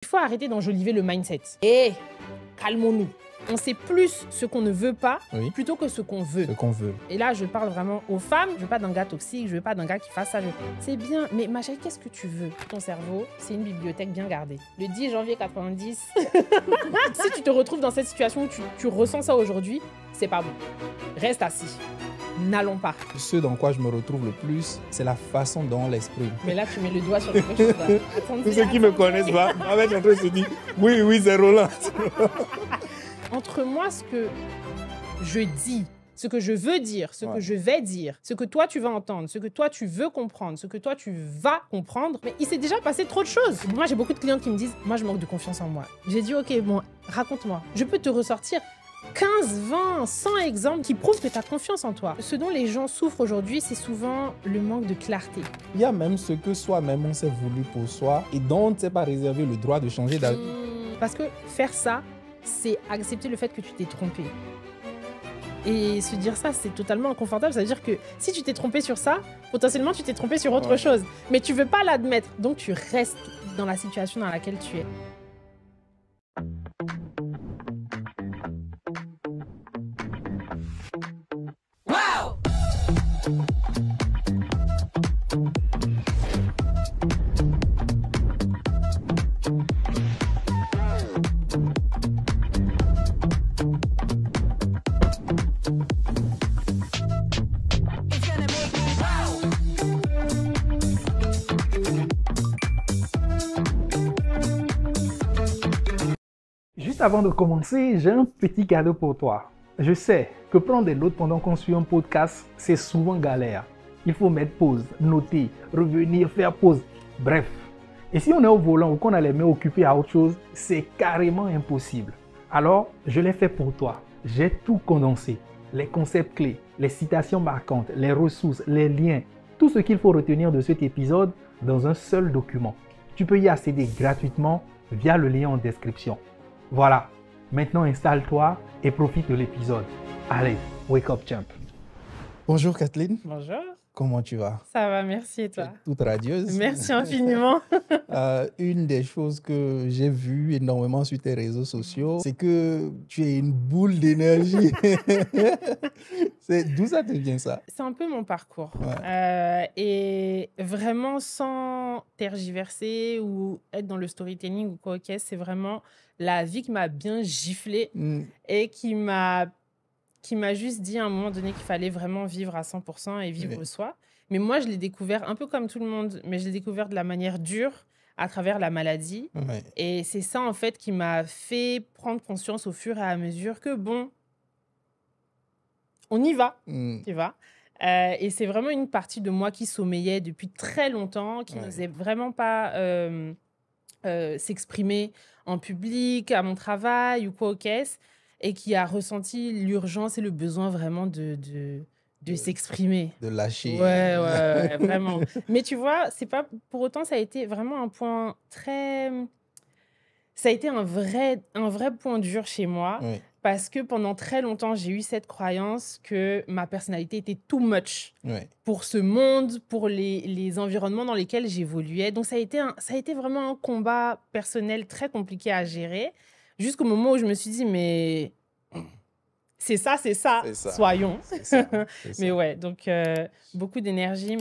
Il faut arrêter d'enjoliver le mindset. Et calmons-nous. On sait plus ce qu'on ne veut pas plutôt que ce qu'on veut. Ce qu'on veut. Et là, je parle vraiment aux femmes. Je veux pas d'un gars toxique, je veux pas d'un gars qui fasse ça. C'est bien, mais ma chérie, qu'est-ce que tu veux? Ton cerveau, c'est une bibliothèque bien gardée. Le 10 janvier 90, si tu te retrouves dans cette situation où tu ressens ça aujourd'hui, c'est pas bon. Reste assis. N'allons pas. Ce dans quoi je me retrouve le plus, c'est la façon dont on l'exprime. Mais là, tu mets le doigt sur quelque chose. Tous ceux qui me connaissent vont être en train de se dire oui, c'est Roland. Entre moi, ce que je dis, ce que je veux dire, ce que je vais dire, ce que toi tu vas entendre, ce que toi tu veux comprendre, ce que toi tu vas comprendre, mais il s'est déjà passé trop de choses. Moi, j'ai beaucoup de clientes qui me disent, moi, je manque de confiance en moi. J'ai dit, ok, bon, raconte-moi. Je peux te ressortir 15, 20, 100 exemples qui prouvent que tu as confiance en toi. Ce dont les gens souffrent aujourd'hui, c'est souvent le manque de clarté. Il y a même ce que soi-même on s'est voulu pour soi et dont on ne s'est pas réservé le droit de changer d'avis. Parce que faire ça, c'est accepter le fait que tu t'es trompé. Et se dire ça, c'est totalement inconfortable. Ça veut dire que si tu t'es trompé sur ça, potentiellement tu t'es trompé sur autre chose. Mais tu veux pas l'admettre. Donc tu restes dans la situation dans laquelle tu es. Juste avant de commencer, j'ai un petit cadeau pour toi. Je sais que prendre des notes pendant qu'on suit un podcast, c'est souvent galère. Il faut mettre pause, noter, revenir, faire pause. Bref. Et si on est au volant ou qu'on a les mains occupées à autre chose, c'est carrément impossible. Alors, je l'ai fait pour toi. J'ai tout condensé. Les concepts clés, les citations marquantes, les ressources, les liens, tout ce qu'il faut retenir de cet épisode dans un seul document. Tu peux y accéder gratuitement via le lien en description. Voilà, maintenant installe-toi et profite de l'épisode. Allez, wake up champ. Bonjour Kathleen. Bonjour. Comment tu vas? Ça va, merci et toi? Toute radieuse. Merci infiniment. Une des choses que j'ai vues énormément sur tes réseaux sociaux, c'est que tu es une boule d'énergie. D'où ça te vient ça? C'est un peu mon parcours. Ouais. Et vraiment sans tergiverser ou être dans le storytelling ou quoi, ok, c'est vraiment la vie qui m'a bien giflé et qui m'a juste dit à un moment donné qu'il fallait vraiment vivre à 100% et vivre soi. Mais moi, je l'ai découvert un peu comme tout le monde, mais je l'ai découvert de la manière dure à travers la maladie. Ouais. Et c'est ça, en fait, qui m'a fait prendre conscience au fur et à mesure que, bon, on y va, tu vois. Et c'est vraiment une partie de moi qui sommeillait depuis très longtemps, qui n'osait vraiment pas s'exprimer en public, à mon travail ou quoi au caisse, et qui a ressenti l'urgence et le besoin vraiment de s'exprimer. De lâcher. Ouais, vraiment. Mais tu vois, c'est pas pour autant, ça a été vraiment un point très... Ça a été un vrai point dur chez moi, parce que pendant très longtemps, j'ai eu cette croyance que ma personnalité était too much pour ce monde, pour les environnements dans lesquels j'évoluais. Donc, ça a été vraiment un combat personnel très compliqué à gérer, jusqu'au moment où je me suis dit, mais c'est ça, soyons. C'est ça. Mais ouais, donc beaucoup d'énergie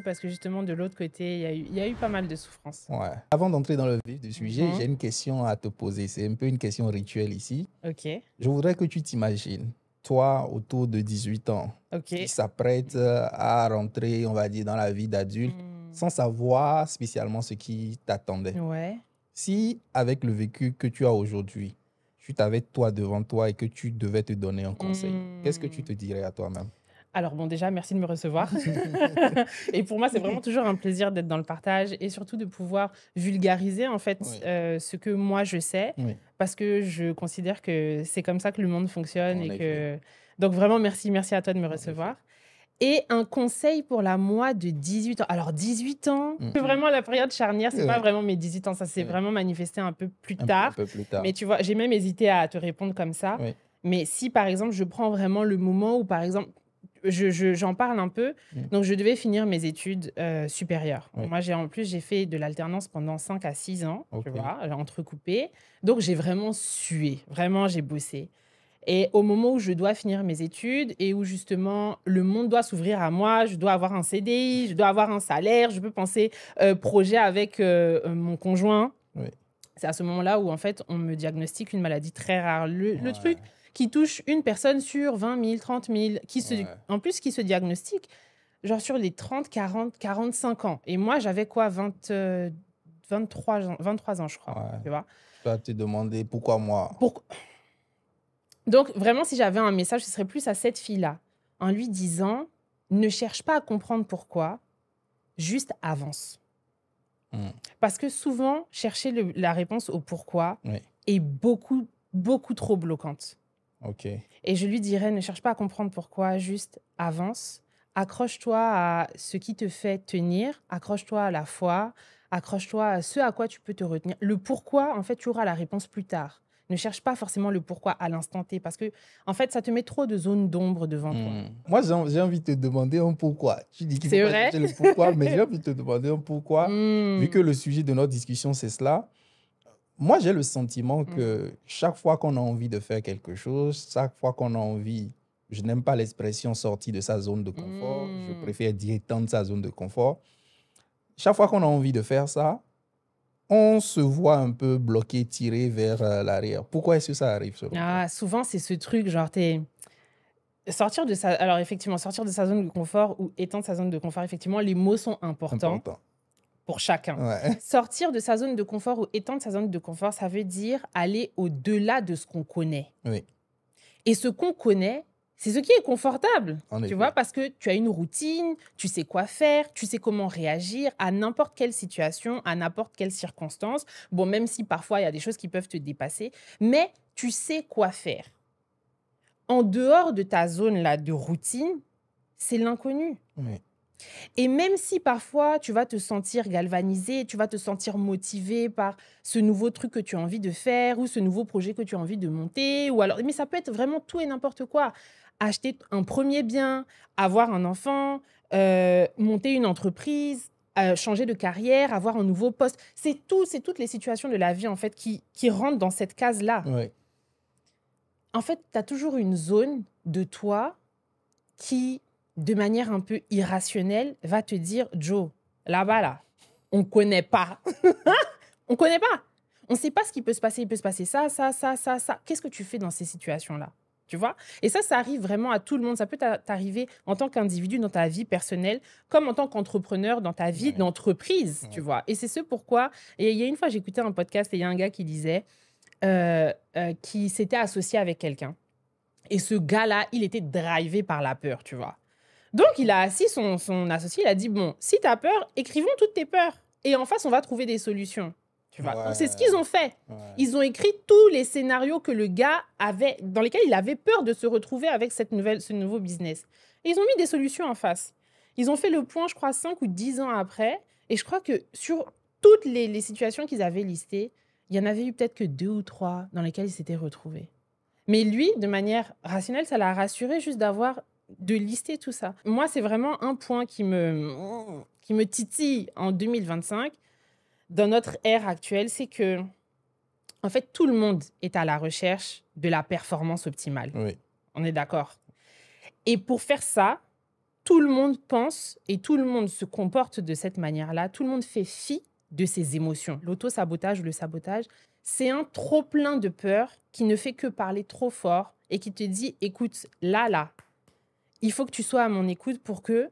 parce que justement, de l'autre côté, il y a eu pas mal de souffrances. Ouais. Avant d'entrer dans le vif du sujet, j'ai une question à te poser. C'est un peu une question rituelle ici. Ok. Je voudrais que tu t'imagines, toi, autour de 18 ans, qui s'apprête à rentrer, on va dire, dans la vie d'adulte, sans savoir spécialement ce qui t'attendait. Ouais. Si, avec le vécu que tu as aujourd'hui, tu t'avais toi devant toi et que tu devais te donner un conseil, qu'est-ce que tu te dirais à toi-même? Alors bon, déjà, merci de me recevoir. Et pour moi, c'est vraiment toujours un plaisir d'être dans le partage et surtout de pouvoir vulgariser en fait ce que moi je sais, parce que je considère que c'est comme ça que le monde fonctionne. Donc vraiment, merci à toi de me recevoir. Et un conseil pour la moi de 18 ans. Alors 18 ans, c'est vraiment la période charnière, c'est pas vraiment mes 18 ans, ça s'est vraiment manifesté un peu plus tard. Un peu plus tard. Mais tu vois, j'ai même hésité à te répondre comme ça. Mais si par exemple, je prends vraiment le moment où par exemple, j'en parle un peu. Donc, je devais finir mes études supérieures. Oui. Moi, j'ai fait de l'alternance pendant 5 à 6 ans, tu vois, entrecoupé. Donc, j'ai vraiment sué. Vraiment, j'ai bossé. Et au moment où je dois finir mes études et où, justement, le monde doit s'ouvrir à moi, je dois avoir un CDI, je dois avoir un salaire, je peux penser projet avec mon conjoint. Oui. C'est à ce moment-là où, en fait, on me diagnostique une maladie très rare. Le truc qui touche une personne sur 20 000, 30 000, en plus qui se diagnostique, genre sur les 30, 40, 45 ans. Et moi, j'avais quoi, 23 ans, je crois. Ouais. Tu vois? Tu vas te demander pourquoi moi. Donc, vraiment, si j'avais un message, ce serait plus à cette fille-là, en lui disant, ne cherche pas à comprendre pourquoi, juste avance. Parce que souvent, chercher la réponse au pourquoi est beaucoup, beaucoup trop bloquante. Okay. Et je lui dirais, ne cherche pas à comprendre pourquoi, juste avance. Accroche-toi à ce qui te fait tenir, accroche-toi à la foi, accroche-toi à ce à quoi tu peux te retenir. Le pourquoi, en fait, tu auras la réponse plus tard. Ne cherche pas forcément le pourquoi à l'instant T parce que, en fait, ça te met trop de zones d'ombre devant toi. Moi, j'ai envie de te demander un pourquoi. Tu dis qu'il faut pas chercher le pourquoi, mais j'ai envie de te demander un pourquoi. Vu que le sujet de notre discussion, c'est cela. Moi, j'ai le sentiment que chaque fois qu'on a envie de faire quelque chose, chaque fois qu'on a envie, je n'aime pas l'expression sortie de sa zone de confort, je préfère dire étendre sa zone de confort. Chaque fois qu'on a envie de faire ça, on se voit un peu bloqué, tiré vers l'arrière. Pourquoi est-ce que ça arrive selon toi? Souvent, c'est ce truc, genre, sortir de sa zone de confort ou étendre sa zone de confort, effectivement, les mots sont importants. Pour chacun. Ouais. Sortir de sa zone de confort ou étendre sa zone de confort, ça veut dire aller au-delà de ce qu'on connaît. Oui. Et ce qu'on connaît, c'est ce qui est confortable. Tu vois, parce que tu as une routine, tu sais quoi faire, tu sais comment réagir à n'importe quelle situation, à n'importe quelle circonstance. Bon, même si parfois il y a des choses qui peuvent te dépasser, mais tu sais quoi faire. En dehors de ta zone là de routine, c'est l'inconnu. Oui. Et même si parfois, tu vas te sentir galvanisé, tu vas te sentir motivé par ce nouveau truc que tu as envie de faire ou ce nouveau projet que tu as envie de monter, mais ça peut être vraiment tout et n'importe quoi. Acheter un premier bien, avoir un enfant, monter une entreprise, changer de carrière, avoir un nouveau poste. C'est toutes les situations de la vie en fait qui rentrent dans cette case-là. Oui. En fait, tu as toujours une zone de toi qui, de manière un peu irrationnelle, va te dire, Joe, là-bas, là, on ne connaît pas. On ne connaît pas. On ne sait pas ce qui peut se passer. Il peut se passer ça. Qu'est-ce que tu fais dans ces situations-là? Tu vois? Et ça arrive vraiment à tout le monde. Ça peut t'arriver en tant qu'individu dans ta vie personnelle, comme en tant qu'entrepreneur dans ta vie d'entreprise, tu vois? Et c'est ce pourquoi... Et il y a une fois, j'écoutais un podcast et il y a un gars qui disait qui s'était associé avec quelqu'un. Et ce gars-là, il était drivé par la peur, tu vois? Donc, il a assis son associé, il a dit, bon, si tu as peur, écrivons toutes tes peurs. Et en face, on va trouver des solutions. Tu vois. Donc, c'est ce qu'ils ont fait. Ouais. Ils ont écrit tous les scénarios que le gars avait, dans lesquels il avait peur de se retrouver avec ce nouveau business. Et ils ont mis des solutions en face. Ils ont fait le point, je crois, 5 ou 10 ans après. Et je crois que sur toutes les situations qu'ils avaient listées, il y en avait eu peut-être que 2 ou 3 dans lesquelles ils s'étaient retrouvés. Mais lui, de manière rationnelle, ça l'a rassuré juste de lister tout ça. Moi, c'est vraiment un point qui me titille en 2025, dans notre ère actuelle, c'est que, en fait, tout le monde est à la recherche de la performance optimale. Oui. On est d'accord. Et pour faire ça, tout le monde pense et tout le monde se comporte de cette manière-là. Tout le monde fait fi de ses émotions. L'auto-sabotage ou le sabotage, c'est un trop-plein de peur qui ne fait que parler trop fort et qui te dit, écoute, là, il faut que tu sois à mon écoute pour que,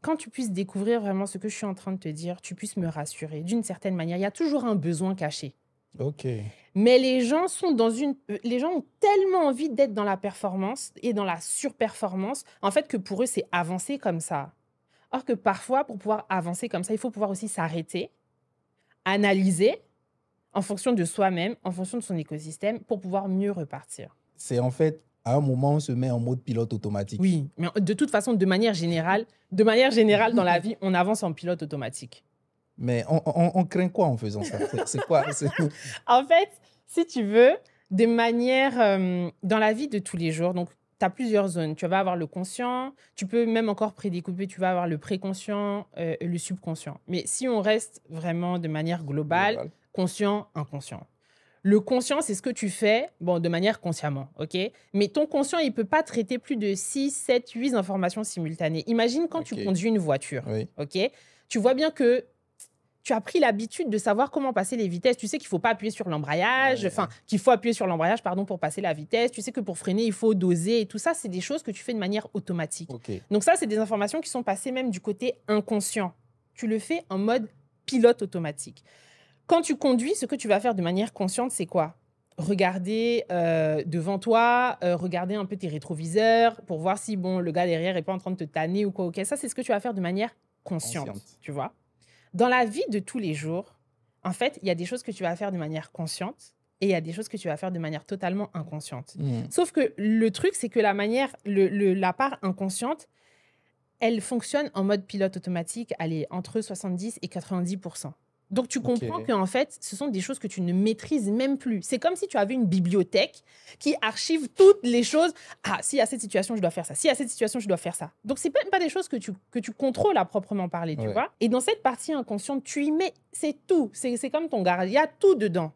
quand tu puisses découvrir vraiment ce que je suis en train de te dire, tu puisses me rassurer. D'une certaine manière, il y a toujours un besoin caché. OK. Mais les gens ont tellement envie d'être dans la performance et dans la surperformance, en fait, que pour eux, c'est avancer comme ça. Or que parfois, pour pouvoir avancer comme ça, il faut pouvoir aussi s'arrêter, analyser en fonction de soi-même, en fonction de son écosystème, pour pouvoir mieux repartir. C'est en fait, à un moment, on se met en mode pilote automatique. Oui, mais de toute façon, de manière générale dans la vie, on avance en pilote automatique. Mais on craint quoi en faisant ça? C'est quoi? En fait, si tu veux, de manière dans la vie de tous les jours, donc tu as plusieurs zones. Tu vas avoir le conscient, tu peux même encore prédécouper, tu vas avoir le préconscient, le subconscient. Mais si on reste vraiment de manière globale, conscient, inconscient. Le conscient, c'est ce que tu fais, bon, de manière consciemment, OK? Mais ton conscient, il ne peut pas traiter plus de 6, 7, 8 informations simultanées. Imagine quand tu conduis une voiture, OK? Tu vois bien que tu as pris l'habitude de savoir comment passer les vitesses. Tu sais qu'il ne faut pas appuyer sur l'embrayage, qu'il faut appuyer sur l'embrayage, pardon, pour passer la vitesse. Tu sais que pour freiner, il faut doser. Et tout ça, c'est des choses que tu fais de manière automatique. Donc ça, c'est des informations qui sont passées même du côté inconscient. Tu le fais en mode pilote automatique. Quand tu conduis, ce que tu vas faire de manière consciente, c'est quoi? Regarder devant toi, regarder un peu tes rétroviseurs pour voir si le gars derrière n'est pas en train de te tanner ou quoi. Okay. Ça, c'est ce que tu vas faire de manière consciente. Tu vois? Dans la vie de tous les jours, en fait, il y a des choses que tu vas faire de manière consciente et il y a des choses que tu vas faire de manière totalement inconsciente. Sauf que le truc, c'est que la part inconsciente, elle fonctionne en mode pilote automatique, allez, entre 70 et 90%. Donc, tu comprends qu'en fait, ce sont des choses que tu ne maîtrises même plus. C'est comme si tu avais une bibliothèque qui archive toutes les choses. Ah, s'il y a cette situation, je dois faire ça. S'il y a cette situation, je dois faire ça. Donc, ce n'est même pas des choses que tu contrôles à proprement parler, tu vois. Et dans cette partie inconsciente, tu y mets, c'est tout. C'est comme ton garage. Il y a tout dedans.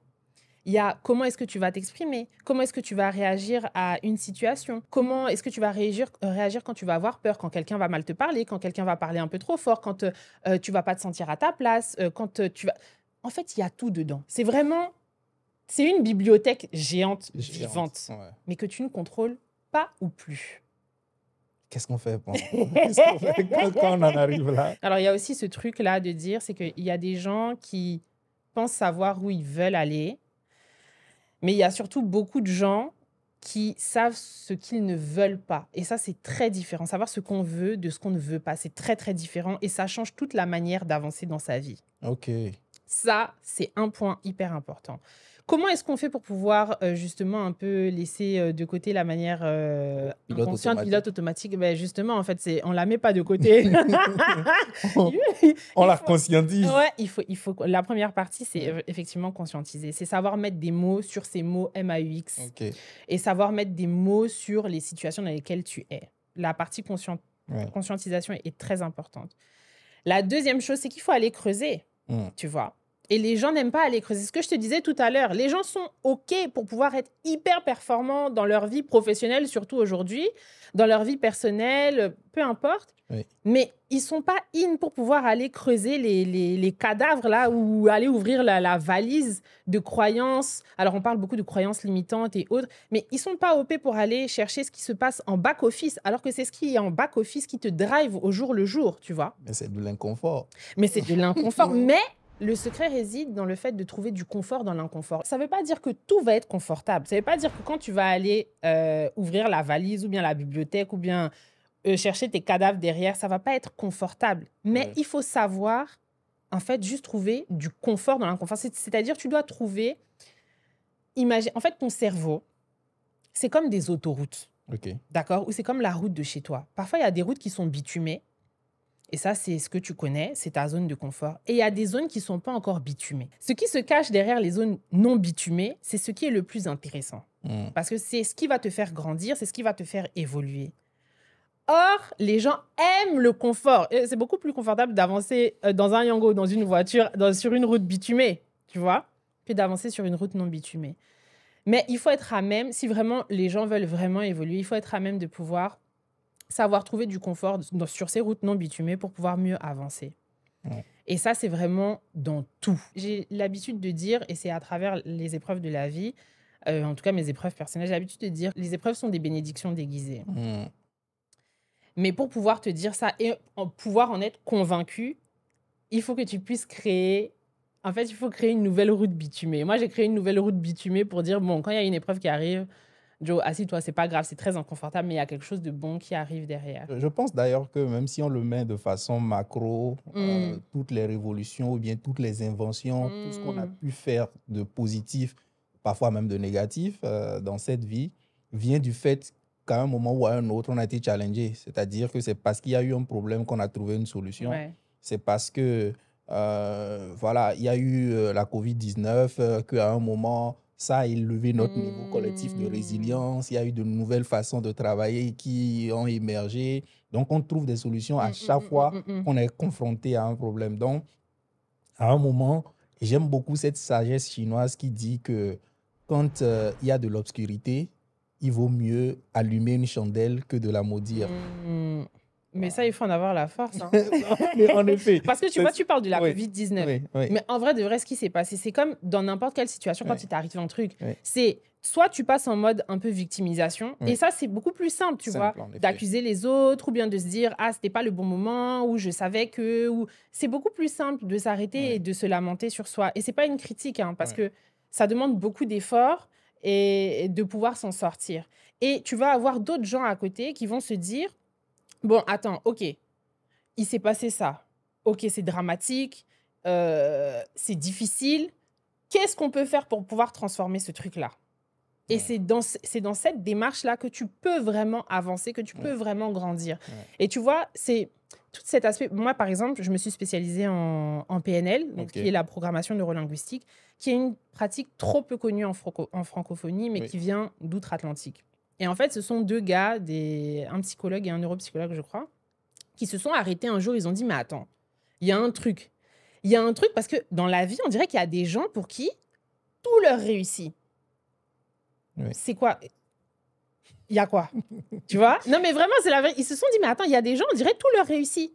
Il y a comment est-ce que tu vas t'exprimer, comment est-ce que tu vas réagir à une situation, comment est-ce que tu vas réagir quand tu vas avoir peur, quand quelqu'un va mal te parler, quand quelqu'un va parler un peu trop fort, quand tu vas pas te sentir à ta place, quand tu vas... En fait, il y a tout dedans. C'est une bibliothèque géante, vivante, mais que tu ne contrôles pas ou plus. Qu'est-ce qu'on fait, quand on en arrive là? Alors, il y a aussi ce truc-là de dire, c'est qu'il y a des gens qui pensent savoir où ils veulent aller, mais il y a surtout beaucoup de gens qui savent ce qu'ils ne veulent pas. Et ça, c'est très différent. Savoir ce qu'on veut de ce qu'on ne veut pas, c'est très, très différent. Et ça change toute la manière d'avancer dans sa vie. OK. Ça, c'est un point hyper important. Comment est-ce qu'on fait pour pouvoir justement un peu laisser de côté la manière inconsciente, pilote automatique? Ben, justement, en fait, on ne la met pas de côté. On la conscientise. Ouais, il faut. La première partie, c'est effectivement conscientiser. C'est savoir mettre des mots sur ces mots MAUX. Et savoir mettre des mots sur les situations dans lesquelles tu es. La partie conscientisation est très importante. La deuxième chose, c'est qu'il faut aller creuser, tu vois. Et les gens n'aiment pas aller creuser. Ce que je te disais tout à l'heure, les gens sont OK pour pouvoir être hyper performants dans leur vie professionnelle, surtout aujourd'hui, dans leur vie personnelle, peu importe. Mais ils ne sont pas in pour pouvoir aller creuser les cadavres là ou aller ouvrir la valise de croyances. Alors, on parle beaucoup de croyances limitantes et autres, mais ils ne sont pas OP pour aller chercher ce qui se passe en back-office, alors que c'est ce qui est en back-office qui te drive au jour le jour, tu vois. Mais c'est de l'inconfort. Mais c'est de l'inconfort. Mais le secret réside dans le fait de trouver du confort dans l'inconfort. Ça ne veut pas dire que tout va être confortable. Ça ne veut pas dire que quand tu vas aller ouvrir la valise ou bien la bibliothèque ou bien chercher tes cadavres derrière, ça ne va pas être confortable. Mais il faut savoir, en fait, juste trouver du confort dans l'inconfort. C'est-à-dire, tu dois trouver... En fait, ton cerveau, c'est comme des autoroutes. D'accord? Ou c'est comme la route de chez toi. Parfois, il y a des routes qui sont bitumées. Et ça, c'est ce que tu connais, c'est ta zone de confort. Et il y a des zones qui ne sont pas encore bitumées. Ce qui se cache derrière les zones non bitumées, c'est ce qui est le plus intéressant. Parce que c'est ce qui va te faire grandir, c'est ce qui va te faire évoluer. Or, les gens aiment le confort. Et c'est beaucoup plus confortable d'avancer dans un Yango, dans une voiture, sur une route bitumée, tu vois, que d'avancer sur une route non bitumée. Mais il faut être à même, si vraiment les gens veulent vraiment évoluer, il faut être à même de pouvoir savoir trouver du confort sur ces routes non bitumées pour pouvoir mieux avancer. Et ça, c'est vraiment dans tout. J'ai l'habitude de dire, et c'est à travers les épreuves de la vie, en tout cas mes épreuves personnelles, j'ai l'habitude de dire les épreuves sont des bénédictions déguisées. Mais pour pouvoir te dire ça et pouvoir en être convaincu, il faut que tu puisses créer... En fait, il faut créer une nouvelle route bitumée. Moi, j'ai créé une nouvelle route bitumée pour dire, bon, quand il y a une épreuve qui arrive... Joe, assis-toi, c'est pas grave, c'est très inconfortable, mais il y a quelque chose de bon qui arrive derrière. Je pense d'ailleurs que même si on le met de façon macro, toutes les révolutions ou bien toutes les inventions, tout ce qu'on a pu faire de positif, parfois même de négatif dans cette vie, vient du fait qu'à un moment ou à un autre, on a été challengé. C'est-à-dire que c'est parce qu'il y a eu un problème qu'on a trouvé une solution. C'est parce que, voilà, il y a eu la COVID-19, qu'à un moment... ça a élevé notre niveau collectif de résilience. Il y a eu de nouvelles façons de travailler qui ont émergé. Donc, on trouve des solutions à chaque fois qu'on est confronté à un problème. Donc, à un moment, j'aime beaucoup cette sagesse chinoise qui dit que quand il y a de l'obscurité, il vaut mieux allumer une chandelle que de la maudire. Mais ça, il faut en avoir la force. Hein. Mais en effet. Parce que tu vois, tu parles de la COVID-19. Oui. Mais en vrai, de vrai, ce qui s'est passé, c'est comme dans n'importe quelle situation, quand il t'arrive un truc, c'est soit tu passes en mode un peu victimisation, et ça, c'est beaucoup plus simple, tu vois, d'accuser les autres, ou bien de se dire, ah, c'était pas le bon moment, ou je savais que... Ou... C'est beaucoup plus simple de s'arrêter et de se lamenter sur soi. Et c'est pas une critique, hein, parce que ça demande beaucoup d'efforts et de pouvoir s'en sortir. Et tu vas avoir d'autres gens à côté qui vont se dire, bon, attends, ok, il s'est passé ça. Ok, c'est dramatique, c'est difficile. Qu'est-ce qu'on peut faire pour pouvoir transformer ce truc-là? Et c'est dans cette démarche-là que tu peux vraiment avancer, que tu peux vraiment grandir. Et tu vois, c'est tout cet aspect. Moi, par exemple, je me suis spécialisée en PNL, donc, qui est la programmation neurolinguistique, qui est une pratique trop peu connue en francophonie, mais qui vient d'outre-Atlantique. Et en fait, ce sont deux gars, un psychologue et un neuropsychologue, je crois, qui se sont arrêtés un jour. Ils ont dit, mais attends, il y a un truc. Il y a un truc parce que dans la vie, on dirait qu'il y a des gens pour qui tout leur réussit. C'est quoi? Il y a quoi? Tu vois? Non, mais vraiment, c'est la vérité. Ils se sont dit, mais attends, il y a des gens, on dirait tout leur réussit.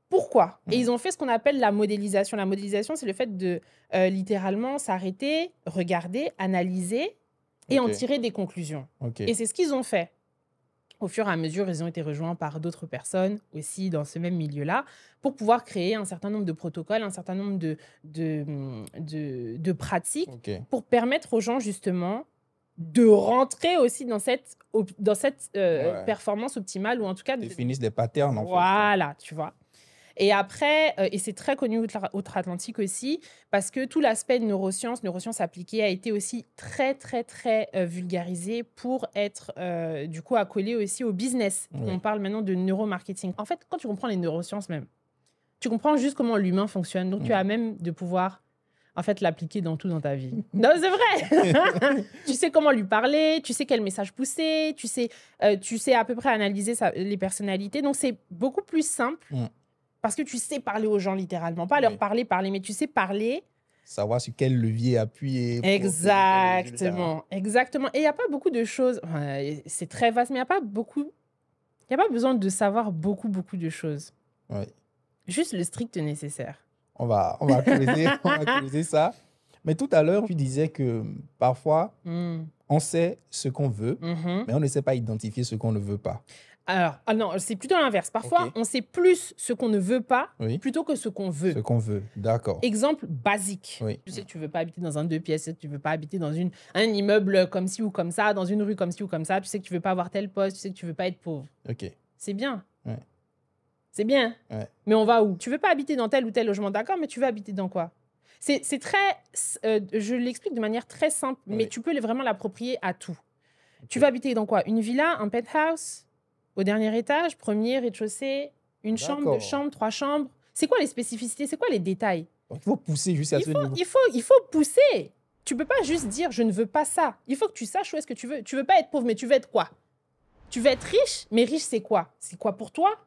Pourquoi? Et ils ont fait ce qu'on appelle la modélisation. La modélisation, c'est le fait de littéralement s'arrêter, regarder, analyser et en tirer des conclusions. Et c'est ce qu'ils ont fait. Au fur et à mesure, ils ont été rejoints par d'autres personnes aussi dans ce même milieu-là pour pouvoir créer un certain nombre de protocoles, un certain nombre de pratiques pour permettre aux gens justement de rentrer aussi dans cette performance optimale ou en tout cas... Définissent des patterns en fait. Voilà, tu vois. Et après, et c'est très connu outre-Atlantique aussi, parce que tout l'aspect de neurosciences appliquées a été aussi très, très, très vulgarisé pour être du coup accolé aussi au business. On parle maintenant de neuromarketing. En fait, quand tu comprends les neurosciences même, tu comprends juste comment l'humain fonctionne. Donc, tu as même de pouvoir en fait l'appliquer dans tout dans ta vie. Non, c'est vrai. Tu sais comment lui parler, tu sais quel message pousser, tu sais à peu près analyser les personnalités. Donc, c'est beaucoup plus simple. Parce que tu sais parler aux gens littéralement. Pas leur parler, mais tu sais parler. Savoir sur quel levier appuyer. Exactement. Et il n'y a pas beaucoup de choses. C'est très vaste, mais il n'y a pas besoin de savoir beaucoup de choses. Juste le strict nécessaire. On va creuser ça. Mais tout à l'heure, tu disais que parfois, on sait ce qu'on veut, mais on ne sait pas identifier ce qu'on ne veut pas. Alors, non, c'est plutôt l'inverse. Parfois, on sait plus ce qu'on ne veut pas plutôt que ce qu'on veut. Ce qu'on veut, d'accord. Exemple basique. Tu sais que tu ne veux pas habiter dans un 2 pièces, tu ne veux pas habiter dans un immeuble comme ci ou comme ça, dans une rue comme ci ou comme ça. Tu sais que tu ne veux pas avoir tel poste, tu sais que tu ne veux pas être pauvre. C'est bien. C'est bien. Mais on va où? Tu ne veux pas habiter dans tel ou tel logement, d'accord, mais tu veux habiter dans quoi? C'est très... je l'explique de manière très simple, mais tu peux vraiment l'approprier à tout. Tu veux habiter dans quoi? Une villa, un penthouse? Au dernier étage, premier rez-de-chaussée, une chambre, 2 chambres, 3 chambres. C'est quoi les spécificités? C'est quoi les détails? Il faut pousser juste à ce niveau. Il faut pousser. Tu ne peux pas juste dire « je ne veux pas ça ». Il faut que tu saches où est-ce que tu veux. Tu ne veux pas être pauvre, mais tu veux être quoi? Tu veux être riche, mais riche, c'est quoi? C'est quoi pour toi?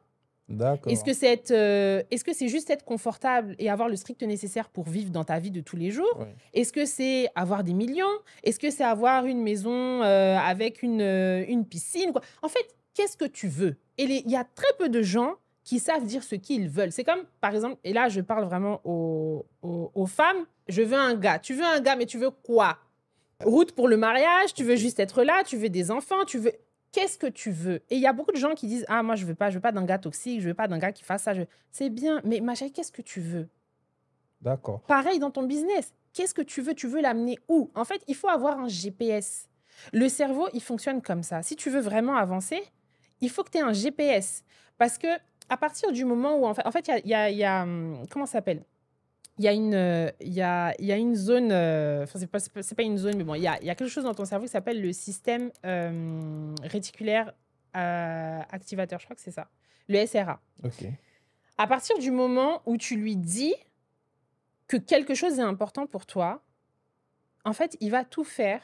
D'accord. Est-ce que c'est juste être confortable et avoir le strict nécessaire pour vivre dans ta vie de tous les jours? Est-ce que c'est avoir des millions? Est-ce que c'est avoir une maison avec une piscine? En fait, qu'est-ce que tu veux? Et il y a très peu de gens qui savent dire ce qu'ils veulent. C'est comme, par exemple, et là, je parle vraiment aux femmes, je veux un gars. Tu veux un gars, mais tu veux quoi? Route pour le mariage, tu veux juste être là, tu veux des enfants, tu veux... Qu'est-ce que tu veux? Et il y a beaucoup de gens qui disent, ah, moi, je veux pas d'un gars toxique, je veux pas d'un gars qui fasse ça. C'est bien, mais ma chérie, qu'est-ce que tu veux? D'accord. Pareil dans ton business. Qu'est-ce que tu veux? Tu veux l'amener où? En fait, il faut avoir un GPS. Le cerveau, il fonctionne comme ça. Si tu veux vraiment avancer, il faut que tu aies un GPS. Parce que à partir du moment où... En fait, il y a comment ça s'appelle? Il y a une zone... c'est pas une zone, mais bon, il y a quelque chose dans ton cerveau qui s'appelle le système réticulaire activateur. Je crois que c'est ça. Le SRA. À partir du moment où tu lui dis que quelque chose est important pour toi, en fait, il va tout faire.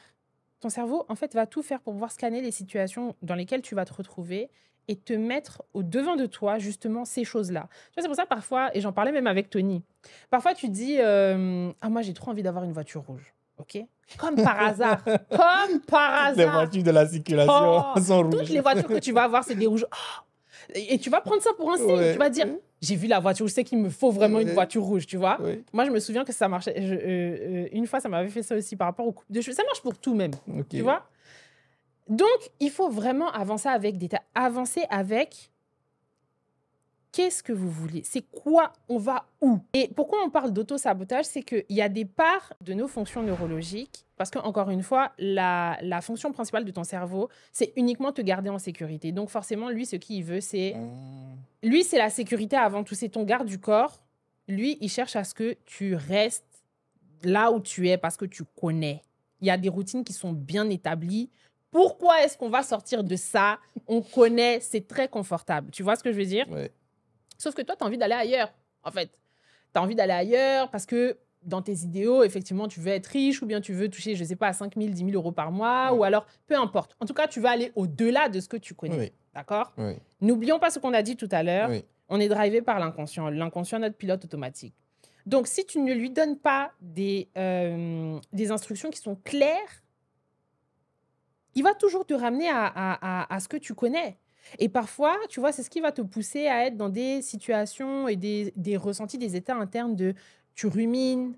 Ton cerveau, en fait, va tout faire pour pouvoir scanner les situations dans lesquelles tu vas te retrouver et te mettre au devant de toi, justement, ces choses-là. Tu vois, c'est pour ça, parfois, et j'en parlais même avec Tony, parfois, tu dis, ah, moi, j'ai trop envie d'avoir une voiture rouge. OK? Comme par hasard. Comme par hasard. Les voitures de la circulation sont rouges. Toutes les voitures que tu vas avoir, c'est des rouges. Oh, et tu vas prendre ça pour un signe. Tu vas dire, j'ai vu la voiture, je sais qu'il me faut vraiment une voiture rouge, tu vois. Moi, je me souviens que ça marchait. Une fois, ça m'avait fait ça aussi par rapport aux coupes de cheveux. Ça marche pour tout même, tu vois. Donc, il faut vraiment avancer avec avancer avec qu'est-ce que vous voulez? C'est quoi? On va où? Et pourquoi on parle d'auto-sabotage? C'est qu'il y a des parts de nos fonctions neurologiques, parce qu'encore une fois, la fonction principale de ton cerveau, c'est uniquement te garder en sécurité. Donc forcément, lui, ce qu'il veut, c'est... Lui, c'est la sécurité avant tout. C'est ton garde du corps. Lui, il cherche à ce que tu restes là où tu es parce que tu connais. Il y a des routines qui sont bien établies. Pourquoi est-ce qu'on va sortir de ça? On connaît, c'est très confortable. Tu vois ce que je veux dire? Ouais. Sauf que toi, tu as envie d'aller ailleurs, en fait. Tu as envie d'aller ailleurs parce que dans tes idéaux, effectivement, tu veux être riche ou bien tu veux toucher, je ne sais pas, 5 000, 10 000 euros par mois ou alors, peu importe. En tout cas, tu veux aller au-delà de ce que tu connais. Oui. D'accord? Oui. N'oublions pas ce qu'on a dit tout à l'heure. Oui. On est drivé par l'inconscient. L'inconscient, notre pilote automatique. Donc, si tu ne lui donnes pas des instructions qui sont claires, il va toujours te ramener à ce que tu connais. Et parfois, tu vois, c'est ce qui va te pousser à être dans des situations et des ressentis, des états internes de tu rumines,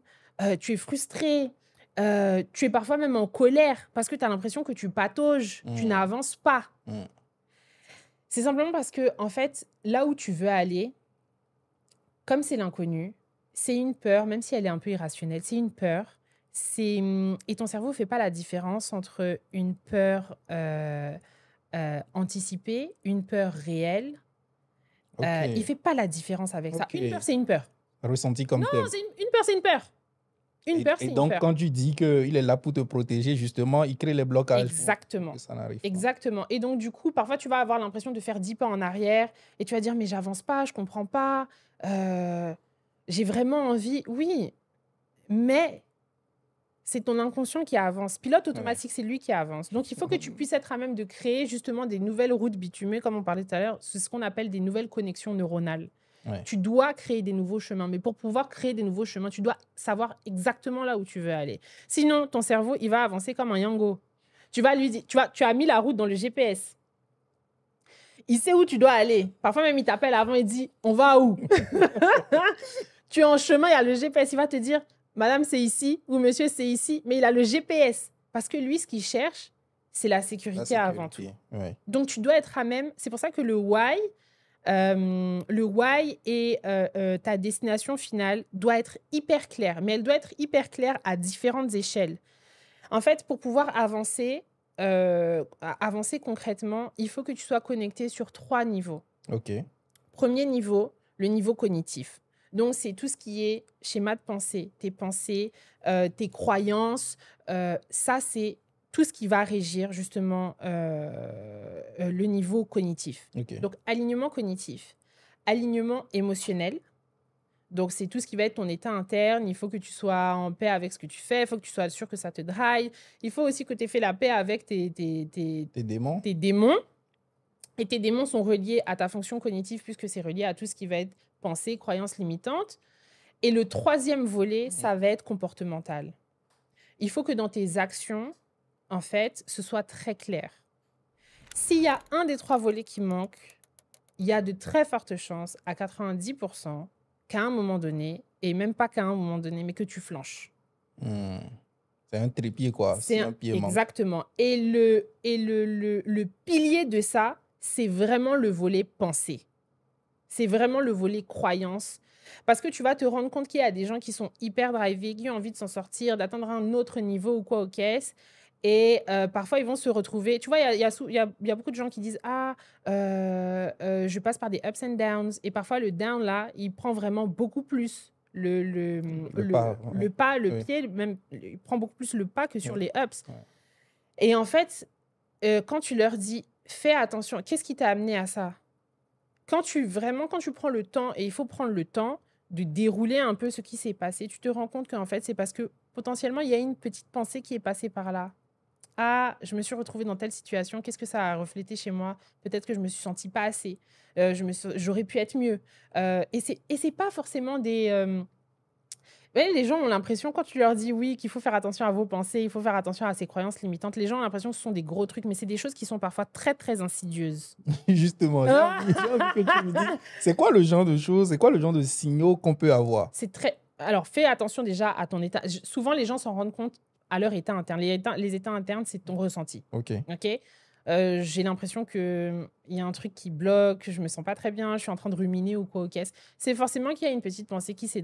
tu es frustré, tu es parfois même en colère parce que tu as l'impression que tu patauges, tu n'avances pas. C'est simplement parce que, en fait, là où tu veux aller, comme c'est l'inconnu, c'est une peur, même si elle est un peu irrationnelle, c'est une peur. Et ton cerveau ne fait pas la différence entre une peur anticipée, une peur réelle. Okay. Il ne fait pas la différence avec ça. Une peur, c'est une peur. Ressenti comme tel. Non, une peur, c'est une peur. Une peur, c'est une peur. Et donc, quand tu dis qu'il est là pour te protéger, justement, il crée les blocages. Exactement. Pour que ça n'arrive pas. Exactement. Et donc, du coup, parfois, tu vas avoir l'impression de faire 10 pas en arrière et tu vas dire, mais j'avance pas, je comprends pas. J'ai vraiment envie. Oui, mais c'est ton inconscient qui avance. Pilote automatique, c'est lui qui avance. Donc, il faut que tu puisses être à même de créer justement des nouvelles routes bitumées, comme on parlait tout à l'heure. C'est ce qu'on appelle des nouvelles connexions neuronales. Ouais. Tu dois créer des nouveaux chemins. Mais pour pouvoir créer des nouveaux chemins, tu dois savoir exactement là où tu veux aller. Sinon, ton cerveau, il va avancer comme un Yango. Tu vas lui dire, tu as mis la route dans le GPS. Il sait où tu dois aller. Parfois même, il t'appelle avant et dit, on va où? Tu es en chemin, il y a le GPS. Il va te dire, madame, c'est ici, ou monsieur, c'est ici. Mais il a le GPS. Parce que lui, ce qu'il cherche, c'est la sécurité avant tout. Ouais. Donc, tu dois être à même... C'est pour ça que le why et ta destination finale doit être hyper claire. Mais elle doit être hyper claire à différentes échelles. En fait, pour pouvoir avancer concrètement, il faut que tu sois connecté sur 3 niveaux. OK. Premier niveau, le niveau cognitif. Donc, c'est tout ce qui est schéma de pensée, tes croyances. Ça, c'est tout ce qui va régir justement le niveau cognitif. Okay. Donc, alignement cognitif, alignement émotionnel. Donc, c'est tout ce qui va être ton état interne. Il faut que tu sois en paix avec ce que tu fais. Il faut que tu sois sûr que ça te drive. Il faut aussi que tu aies fait la paix avec tes démons. Tes démons. Et tes démons sont reliés à ta fonction cognitive puisque c'est relié à tout ce qui va être pensée, croyance limitante. Et le 3e volet, ça va être comportemental. Il faut que dans tes actions, en fait, ce soit très clair. S'il y a un des 3 volets qui manque, il y a de très fortes chances, à 90%, qu'à un moment donné, et même pas qu'à un moment donné, mais que tu flanches. C'est un trépied, quoi. C'est un pied exactement. Et le pilier de ça, c'est vraiment le volet pensée. C'est vraiment le volet croyance. Parce que tu vas te rendre compte qu'il y a des gens qui sont hyper drivés, qui ont envie de s'en sortir, d'atteindre un autre niveau ou quoi aux caisses. Et parfois, ils vont se retrouver... Tu vois, il y a beaucoup de gens qui disent « Ah, je passe par des ups and downs. » Et parfois, le down, là, il prend vraiment beaucoup plus le pied, même, il prend beaucoup plus le pas que sur les ups. Ouais. Et en fait, quand tu leur dis « Fais attention », qu'est-ce qui t'a amené à ça? Quand tu prends le temps, et il faut prendre le temps dérouler un peu ce qui s'est passé, tu te rends compte qu'en fait, c'est parce que potentiellement, il y a une petite pensée qui est passée par là. Ah, je me suis retrouvée dans telle situation, qu'est-ce que ça a reflété chez moi? Peut-être que je me suis sentie pas assez, j'aurais pu être mieux. Et c'est pas forcément des... Ouais, les gens ont l'impression, quand tu leur dis oui, qu'il faut faire attention à vos pensées, il faut faire attention à ses croyances limitantes, les gens ont l'impression que ce sont des gros trucs, mais c'est des choses qui sont parfois très, très insidieuses. Justement, j'ai envie que tu me dises, c'est quoi le genre de choses, c'est quoi le genre de signaux qu'on peut avoir? C'est très... Alors, fais attention déjà à ton état. Souvent, les gens s'en rendent compte à leur état interne. Les états internes, c'est ton ressenti. OK. J'ai l'impression qu'il y a un truc qui bloque, je me sens pas très bien, je suis en train de ruminer ou quoi au caisse. C'est forcément qu'il y a une petite pensée qui s'est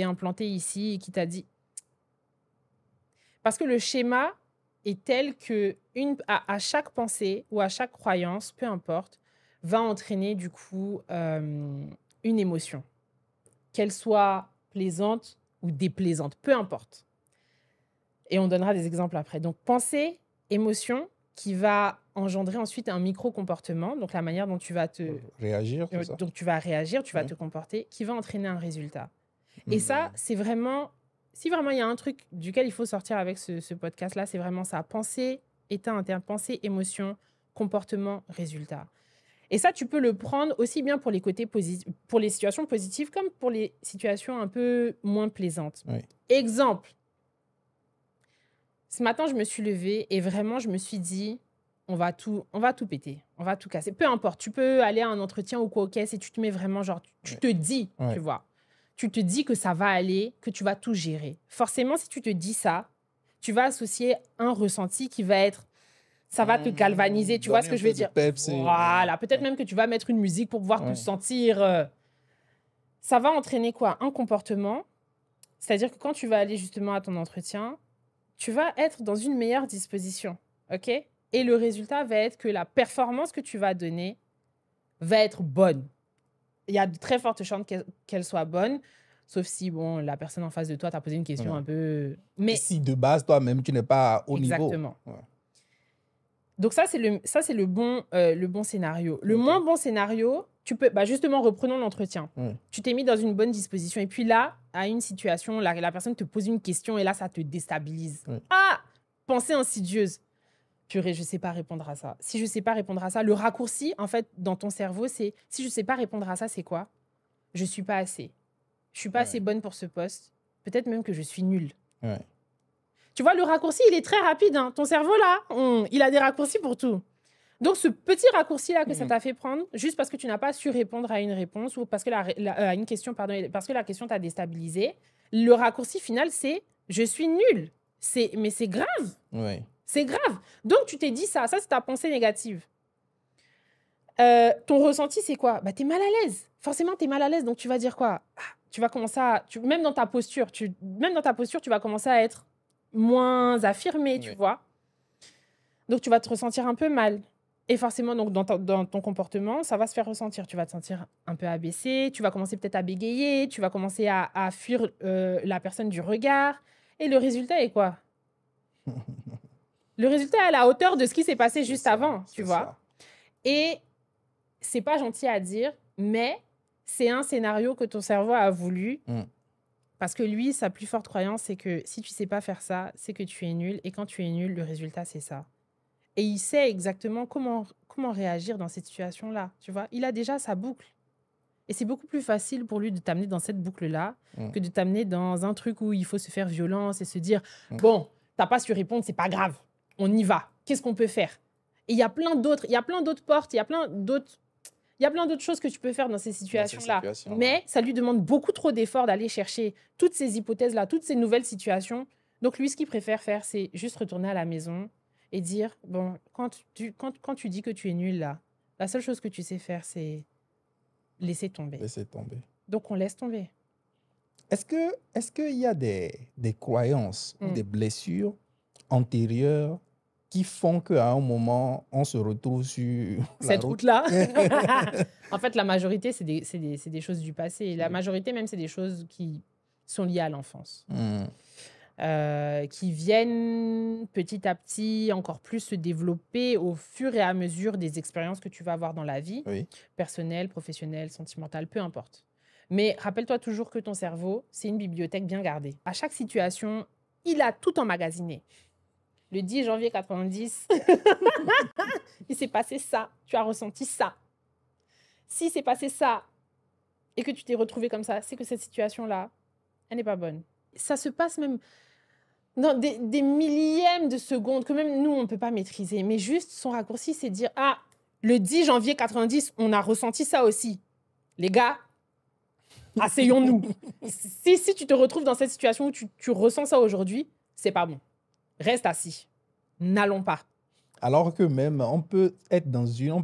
implantée ici et qui t'a dit... Parce que le schéma est tel que à chaque pensée ou à chaque croyance, peu importe, va entraîner du coup une émotion. Qu'elle soit plaisante ou déplaisante, peu importe. Et on donnera des exemples après. Donc, pensée, émotion, qui va engendrer ensuite un micro-comportement, donc la manière dont tu vas réagir, c'est ça? Donc, tu vas réagir, tu vas te comporter, qui va entraîner un résultat. Et ça, c'est vraiment... Si vraiment il y a un truc duquel il faut sortir avec ce podcast-là, c'est vraiment ça. Pensée, état interne, pensée, émotion, comportement, résultat. Et ça, tu peux le prendre aussi bien pour les côtés pour les situations positives comme pour les situations un peu moins plaisantes. Oui. Exemple. Ce matin, je me suis levée et vraiment, je me suis dit, on va tout péter, on va tout casser. Peu importe, tu peux aller à un entretien ou quoi au caisse et tu te mets vraiment genre, tu te dis, tu vois. Tu te dis que ça va aller, que tu vas tout gérer. Forcément, si tu te dis ça, tu vas associer un ressenti qui va être... Ça va te galvaniser, tu vois ce que je veux dire? Voilà, peut-être même que tu vas mettre une musique pour pouvoir te sentir... Ça va entraîner quoi? Un comportement. C'est-à-dire que quand tu vas aller justement à ton entretien, tu vas être dans une meilleure disposition, OK? Et le résultat va être que la performance que tu vas donner va être bonne. Il y a de très fortes chances qu'elle soit bonne, sauf si, bon, la personne en face de toi t'a posé une question un peu... Mais si de base, toi-même, tu n'es pas au niveau. Exactement. Ouais. Donc ça, c'est le bon scénario. Le moins bon scénario, tu peux... justement, reprenons l'entretien. Tu t'es mis dans une bonne disposition. Et puis là, à une situation, la personne te pose une question et là, ça te déstabilise. Ah! Pensée insidieuse. Purée, je ne sais pas répondre à ça. Si je ne sais pas répondre à ça, le raccourci, en fait, dans ton cerveau, c'est... Si je ne sais pas répondre à ça, c'est quoi? Je ne suis pas assez. Je ne suis pas assez bonne pour ce poste. Peut-être même que je suis nulle. Tu vois, le raccourci, il est très rapide. Hein. Ton cerveau, là, il a des raccourcis pour tout. Donc, ce petit raccourci-là que ça t'a fait prendre, juste parce que tu n'as pas su répondre à une réponse ou parce que à une question, pardon, parce que la question t'a déstabilisé, le raccourci final, c'est « je suis nulle ». Mais c'est grave. C'est grave. Donc, tu t'es dit ça. Ça, c'est ta pensée négative. Ton ressenti, c'est quoi? Tu es mal à l'aise. Forcément, tu es mal à l'aise. Donc, tu vas dire quoi? Tu vas commencer à... Même dans ta posture, tu vas commencer à être moins affirmé, tu vois. Donc, tu vas te ressentir un peu mal. Et forcément, donc, dans ton comportement, ça va se faire ressentir. Tu vas te sentir un peu abaissé. Tu vas commencer peut-être à bégayer. Tu vas commencer à fuir la personne du regard. Et le résultat est quoi? Le résultat est à la hauteur de ce qui s'est passé juste avant, tu vois. Et c'est pas gentil à dire, mais c'est un scénario que ton cerveau a voulu. Parce que lui, sa plus forte croyance, c'est que si tu sais pas faire ça, c'est que tu es nul. Et quand tu es nul, le résultat, c'est ça. Et il sait exactement comment réagir dans cette situation-là, tu vois. Il a déjà sa boucle. Et c'est beaucoup plus facile pour lui de t'amener dans cette boucle-là que de t'amener dans un truc où il faut se faire violence et se dire « Bon, t'as pas su répondre, c'est pas grave. On y va. Qu'est-ce qu'on peut faire ?» Et il y a plein d'autres portes, il y a plein d'autres choses que tu peux faire dans ces situations-là. Mais ça lui demande beaucoup trop d'efforts d'aller chercher toutes ces hypothèses-là, toutes ces nouvelles situations. Donc, lui, ce qu'il préfère faire, c'est juste retourner à la maison et dire, bon, quand tu dis que tu es nul, là, la seule chose que tu sais faire, c'est laisser tomber. Donc, on laisse tomber. Est-ce qu'il y a des croyances ou des blessures antérieures qui font qu'à un moment, on se retrouve sur cette route-là? En fait, la majorité, c'est des choses du passé. La majorité, même, c'est des choses qui sont liées à l'enfance. qui viennent petit à petit encore plus se développer au fur et à mesure des expériences que tu vas avoir dans la vie, personnelle, professionnelle, sentimentale, peu importe. Mais rappelle-toi toujours que ton cerveau, c'est une bibliothèque bien gardée. À chaque situation, il a tout emmagasiné. Le 10 janvier 90, il s'est passé ça, tu as ressenti ça. Si c'est passé ça et que tu t'es retrouvé comme ça, c'est que cette situation-là, elle n'est pas bonne. Ça se passe même dans des millièmes de secondes que même nous, on ne peut pas maîtriser. Mais juste, son raccourci, c'est dire, ah, le 10 janvier 90, on a ressenti ça aussi. Les gars, asseyons-nous. si tu te retrouves dans cette situation où tu ressens ça aujourd'hui, c'est pas bon. Reste assis. N'allons pas. Alors que même, on peut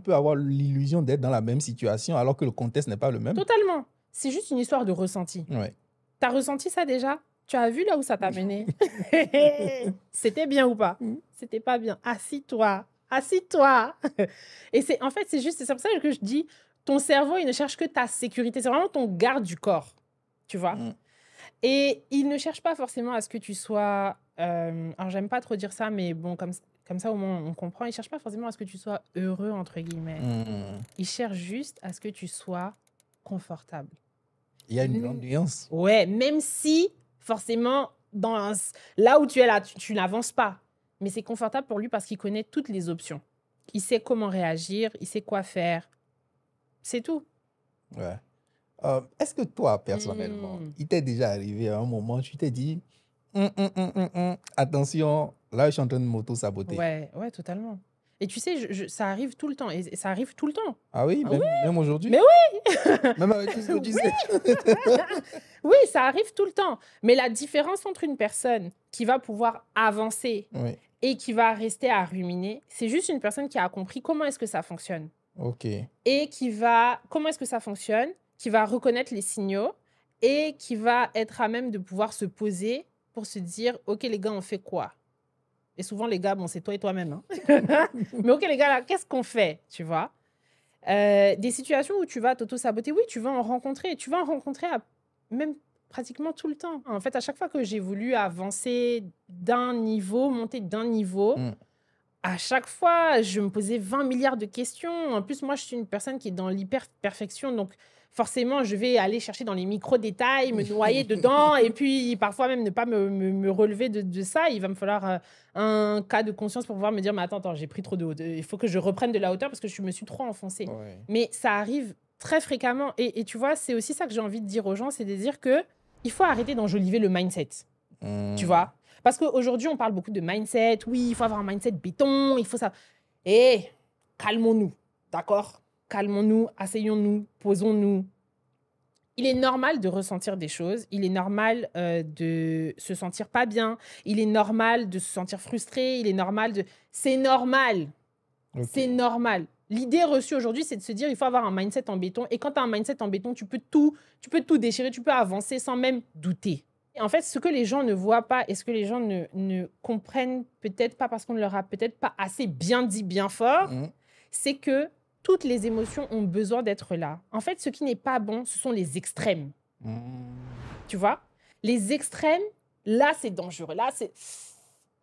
avoir l'illusion d'être dans la même situation alors que le contexte n'est pas le même. Totalement. C'est juste une histoire de ressenti. Ouais. T'as ressenti ça déjà? Tu as vu là où ça t'a mené? C'était bien ou pas? C'était pas bien. Assis-toi. Assis-toi. Et c'est pour ça que je dis, ton cerveau, il ne cherche que ta sécurité. C'est vraiment ton garde du corps. Tu vois? Et il ne cherche pas forcément à ce que tu sois... alors, j'aime pas trop dire ça, mais bon, comme ça, au moins, on comprend. Il ne cherche pas forcément à ce que tu sois heureux, entre guillemets. Il cherche juste à ce que tu sois confortable. Il y a une grande nuance. Ouais, même si, forcément, là où tu es là, tu n'avances pas. Mais c'est confortable pour lui parce qu'il connaît toutes les options. Il sait comment réagir, il sait quoi faire. C'est tout. Ouais. Est-ce que toi, personnellement, il t'est déjà arrivé à un moment, tu t'es dit, attention, là, je suis en train de m'auto-saboter. Ouais, totalement. Et tu sais, ça arrive tout le temps. Et ça arrive tout le temps. Ah oui, même aujourd'hui? Mais oui. Même avec tout ce que tu sais. Oui, ça arrive tout le temps. Mais la différence entre une personne qui va pouvoir avancer et qui va rester à ruminer, c'est juste une personne qui a compris comment est-ce que ça fonctionne. OK. Et comment est-ce que ça fonctionne, qui va reconnaître les signaux et qui va être à même de pouvoir se poser pour se dire, OK, les gars, on fait quoi? Et souvent, les gars, bon, c'est toi et toi-même. Hein. Mais OK, les gars, là, qu'est-ce qu'on fait, tu vois? Des situations où tu vas t'auto-saboter, oui, tu vas en rencontrer. Tu vas en rencontrer même pratiquement tout le temps. En fait, à chaque fois que j'ai voulu avancer d'un niveau, monter d'un niveau, à chaque fois, je me posais 20 milliards de questions. En plus, moi, je suis une personne qui est dans l'hyper-perfection. Donc, forcément, je vais aller chercher dans les micro-détails, me noyer dedans. Et puis, parfois, même ne pas me relever de ça. Il va me falloir un cas de conscience pour pouvoir me dire, mais attends, j'ai pris trop de hauteur. Il faut que je reprenne de la hauteur parce que je me suis trop enfoncée. Ouais. Mais ça arrive très fréquemment. Et tu vois, c'est aussi ça que j'ai envie de dire aux gens, c'est de dire qu'il faut arrêter d'enjoliver le mindset. Tu vois? Parce qu'aujourd'hui, on parle beaucoup de mindset. Oui, il faut avoir un mindset béton, il faut ça. Et calmons-nous, d'accord? Calmons-nous, asseyons-nous, posons-nous. Il est normal de ressentir des choses. Il est normal de se sentir pas bien. Il est normal de se sentir frustré. Il est normal de... C'est normal. Okay. C'est normal. L'idée reçue aujourd'hui, c'est de se dire il faut avoir un mindset en béton. Et quand tu as un mindset en béton, tu peux tout déchirer, tu peux avancer sans même douter. En fait, ce que les gens ne voient pas et ce que les gens ne comprennent peut-être pas parce qu'on ne leur a peut-être pas assez bien dit, bien fort, c'est que toutes les émotions ont besoin d'être là. En fait, ce qui n'est pas bon, ce sont les extrêmes. Tu vois? Les extrêmes, là, c'est dangereux. Là, c'est...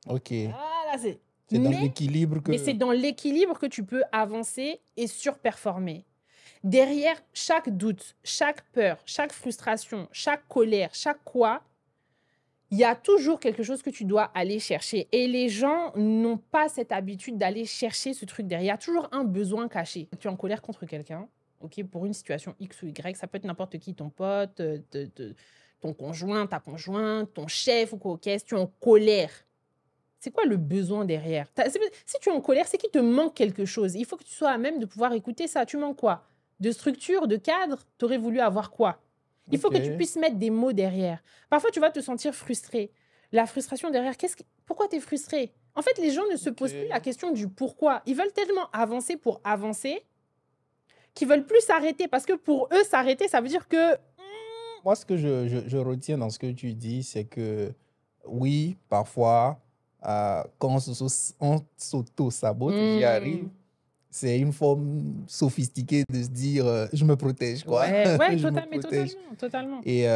OK. Ah, là, c'est dans l'équilibre que... Mais c'est dans l'équilibre que tu peux avancer et surperformer. Derrière chaque doute, chaque peur, chaque frustration, chaque colère, chaque quoi, il y a toujours quelque chose que tu dois aller chercher. Et les gens n'ont pas cette habitude d'aller chercher ce truc derrière. Il y a toujours un besoin caché. Tu es en colère contre quelqu'un, ok, pour une situation X ou Y. Ça peut être n'importe qui, ton pote, ton conjoint, ta conjointe, ton chef ou quoi, ok. Si tu es en colère, c'est quoi le besoin derrière? Si tu es en colère, c'est qu'il te manque quelque chose. Il faut que tu sois à même de pouvoir écouter ça. Tu manques quoi? De structure, de cadre? Tu aurais voulu avoir quoi? Il faut que tu puisses mettre des mots derrière. Parfois, tu vas te sentir frustré. La frustration derrière, pourquoi tu es frustré? En fait, les gens ne se posent plus la question du pourquoi. Ils veulent tellement avancer pour avancer qu'ils ne veulent plus s'arrêter. Parce que pour eux, s'arrêter, ça veut dire que... Moi, ce que je retiens dans ce que tu dis, c'est que oui, parfois, quand on s'auto-sabote, j'y arrive. c'est une forme sophistiquée de se dire je me protège, quoi. Ouais, totalement. Et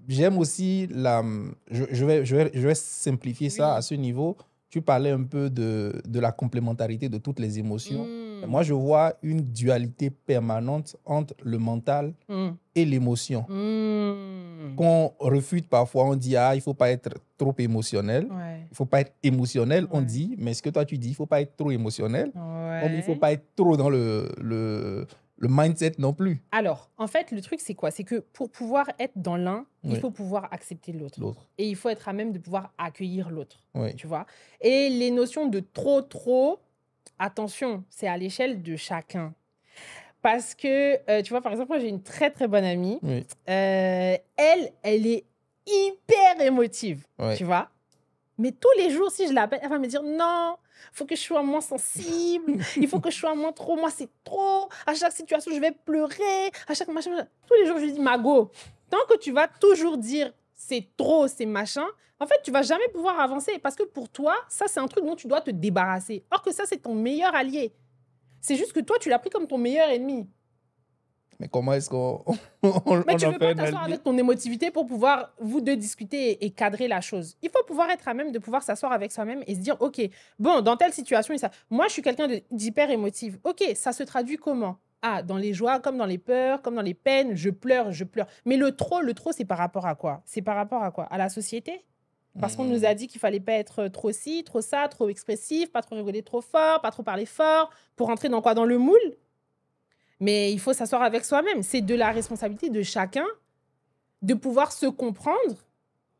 j'aime aussi je vais simplifier ça à ce niveau. Tu parlais un peu de la complémentarité de toutes les émotions. Moi, je vois une dualité permanente entre le mental et l'émotion. Qu'on refute parfois, on dit il faut pas être trop émotionnel. Il faut pas être émotionnel, on dit, mais ce que toi tu dis, il faut pas être trop émotionnel. Comme il faut pas être trop dans le mindset non plus. Alors, en fait, le truc, c'est quoi? C'est que pour pouvoir être dans l'un, il faut pouvoir accepter l'autre. Et il faut être à même de pouvoir accueillir l'autre. Tu vois? Et les notions de trop, attention, c'est à l'échelle de chacun. Parce que, tu vois, par exemple, moi, j'ai une très, très bonne amie. Elle est hyper émotive, tu vois? Mais tous les jours, si je l'appelle, elle va me dire non, il faut que je sois moins sensible, il faut que je sois moins trop, moi c'est trop, à chaque situation je vais pleurer, à chaque machin. Tous les jours je lui dis Mago, tant que tu vas toujours dire c'est trop, c'est machin, en fait tu vas jamais pouvoir avancer parce que pour toi, ça c'est un truc dont tu dois te débarrasser. Or que ça c'est ton meilleur allié. C'est juste que toi tu l'as pris comme ton meilleur ennemi. Mais comment est-ce qu'on Mais tu ne veux pas t'asseoir avec ton émotivité pour pouvoir, vous deux, discuter et cadrer la chose. Il faut pouvoir être à même de pouvoir s'asseoir avec soi-même et se dire, OK, bon, dans telle situation, moi, je suis quelqu'un d'hyper émotive. OK, ça se traduit comment? Dans les joies, comme dans les peurs, comme dans les peines, je pleure. Mais le trop, c'est par rapport à quoi? C'est par rapport à quoi? À la société? Parce qu'on nous a dit qu'il fallait pas être trop ci, trop ça, trop expressif, pas trop rigoler trop fort, pas trop parler fort, pour rentrer dans quoi? Dans le moule? Mais il faut s'asseoir avec soi-même. C'est de la responsabilité de chacun de pouvoir se comprendre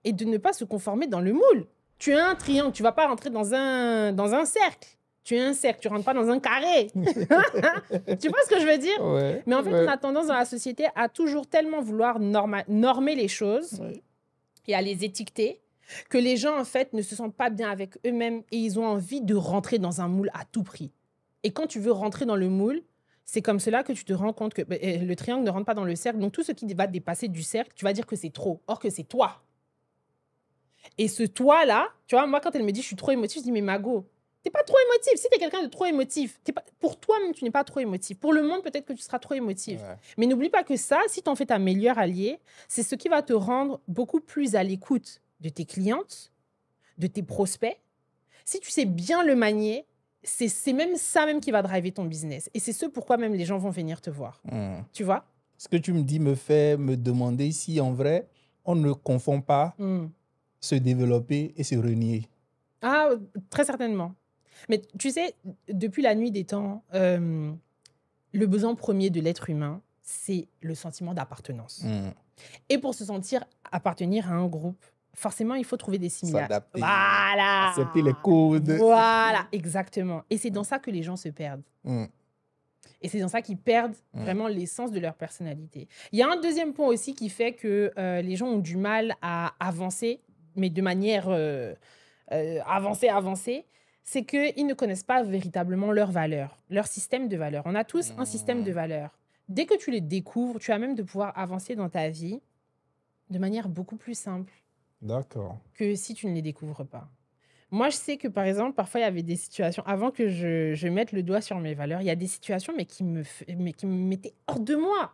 et de ne pas se conformer dans le moule. Tu es un triangle, tu ne vas pas rentrer dans un cercle. Tu es un cercle, tu ne rentres pas dans un carré. Tu vois ce que je veux dire? Mais en fait, on a tendance dans la société à toujours tellement vouloir normer les choses et à les étiqueter que les gens, en fait, ne se sentent pas bien avec eux-mêmes et ils ont envie de rentrer dans un moule à tout prix. Et quand tu veux rentrer dans le moule, c'est comme cela que tu te rends compte que le triangle ne rentre pas dans le cercle. Donc, tout ce qui va dépasser du cercle, tu vas dire que c'est trop. Or que c'est toi. Et ce toi-là, tu vois, moi, quand elle me dit « je suis trop émotive », je dis « mais Mago, t'es pas trop émotive. Si t'es quelqu'un de trop émotif, pour toi-même, tu n'es pas trop émotif. Pour le monde, peut-être que tu seras trop émotif. Mais n'oublie pas que ça, si t'en fais ta meilleure alliée, c'est ce qui va te rendre beaucoup plus à l'écoute de tes clientes, de tes prospects. Si tu sais bien le manier, c'est même ça même qui va driver ton business. Et c'est ce pourquoi même les gens vont venir te voir. Tu vois? Ce que tu me dis me fait me demander si, en vrai, on ne confond pas se développer et se renier. Très certainement. Mais tu sais, depuis la nuit des temps, le besoin premier de l'être humain, c'est le sentiment d'appartenance. Et pour se sentir appartenir à un groupe, forcément, il faut trouver des similarités. S'adapter. Voilà. Accepter les codes. Voilà, exactement. Et c'est dans ça que les gens se perdent. Et c'est dans ça qu'ils perdent vraiment l'essence de leur personnalité. Il y a un deuxième point aussi qui fait que les gens ont du mal à avancer, mais de manière avancée, c'est qu'ils ne connaissent pas véritablement leurs valeurs, leur système de valeurs. On a tous un système de valeurs. Dès que tu les découvres, tu as même de pouvoir avancer dans ta vie de manière beaucoup plus simple. D'accord. Que si tu ne les découvres pas. Moi, je sais que, par exemple, parfois, il y avait des situations, avant que je mette le doigt sur mes valeurs, il y a des situations, mais qui me mettaient hors de moi.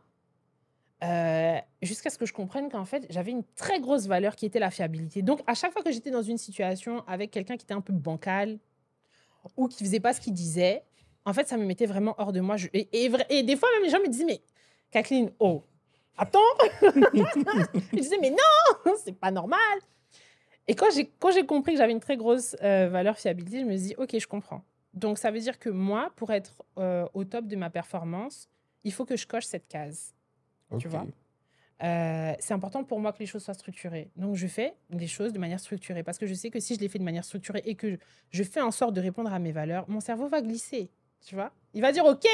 Jusqu'à ce que je comprenne qu'en fait, j'avais une très grosse valeur qui était la fiabilité. Donc, à chaque fois que j'étais dans une situation avec quelqu'un qui était un peu bancal ou qui ne faisait pas ce qu'il disait, en fait, ça me mettait vraiment hors de moi. Et des fois, même les gens me disaient, mais Kathleen, attends. Je disais, mais non, c'est pas normal. Et quand j'ai compris que j'avais une très grosse valeur fiabilité, je me suis dit, OK, je comprends. Donc, ça veut dire que moi, pour être au top de ma performance, il faut que je coche cette case. Tu vois? C'est important pour moi que les choses soient structurées. Donc, je fais les choses de manière structurée parce que je sais que si je les fais de manière structurée et que je fais en sorte de répondre à mes valeurs, mon cerveau va glisser. Tu vois? Il va dire, OK,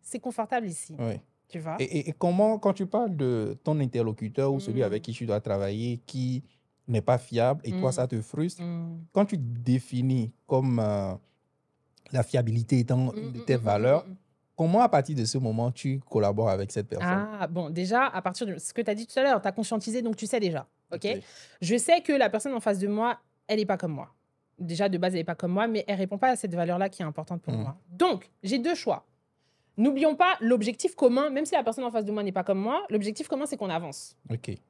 c'est confortable ici. Oui. Tu vois? Et comment, quand tu parles de ton interlocuteur ou celui avec qui tu dois travailler, qui n'est pas fiable et toi, ça te frustre, quand tu définis comme la fiabilité étant une de tes valeurs, comment, à partir de ce moment, tu collabores avec cette personne? Bon, déjà, à partir de ce que tu as dit tout à l'heure, tu as conscientisé, donc tu sais déjà. OK? Je sais que la personne en face de moi, elle n'est pas comme moi. Déjà, de base, elle n'est pas comme moi, mais elle ne répond pas à cette valeur-là qui est importante pour moi. Donc, j'ai 2 choix. N'oublions pas l'objectif commun, même si la personne en face de moi n'est pas comme moi, l'objectif commun, c'est qu'on avance.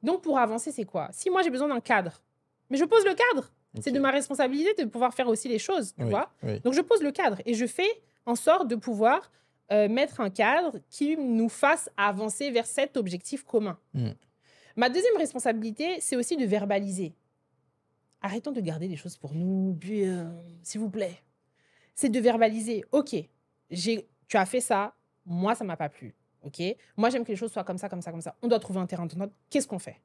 Donc, pour avancer, c'est quoi? Si moi, j'ai besoin d'un cadre, mais je pose le cadre. C'est de ma responsabilité de pouvoir faire aussi les choses, tu vois? Donc, je pose le cadre et je fais en sorte de pouvoir mettre un cadre qui nous fasse avancer vers cet objectif commun. Ma deuxième responsabilité, c'est aussi de verbaliser. Arrêtons de garder des choses pour nous, puis, s'il vous plaît. C'est de verbaliser. OK, tu as fait ça, moi, ça ne m'a pas plu. OK, moi, j'aime que les choses soient comme ça, comme ça, comme ça. On doit trouver un terrain d'entente. Qu'est-ce qu'on fait?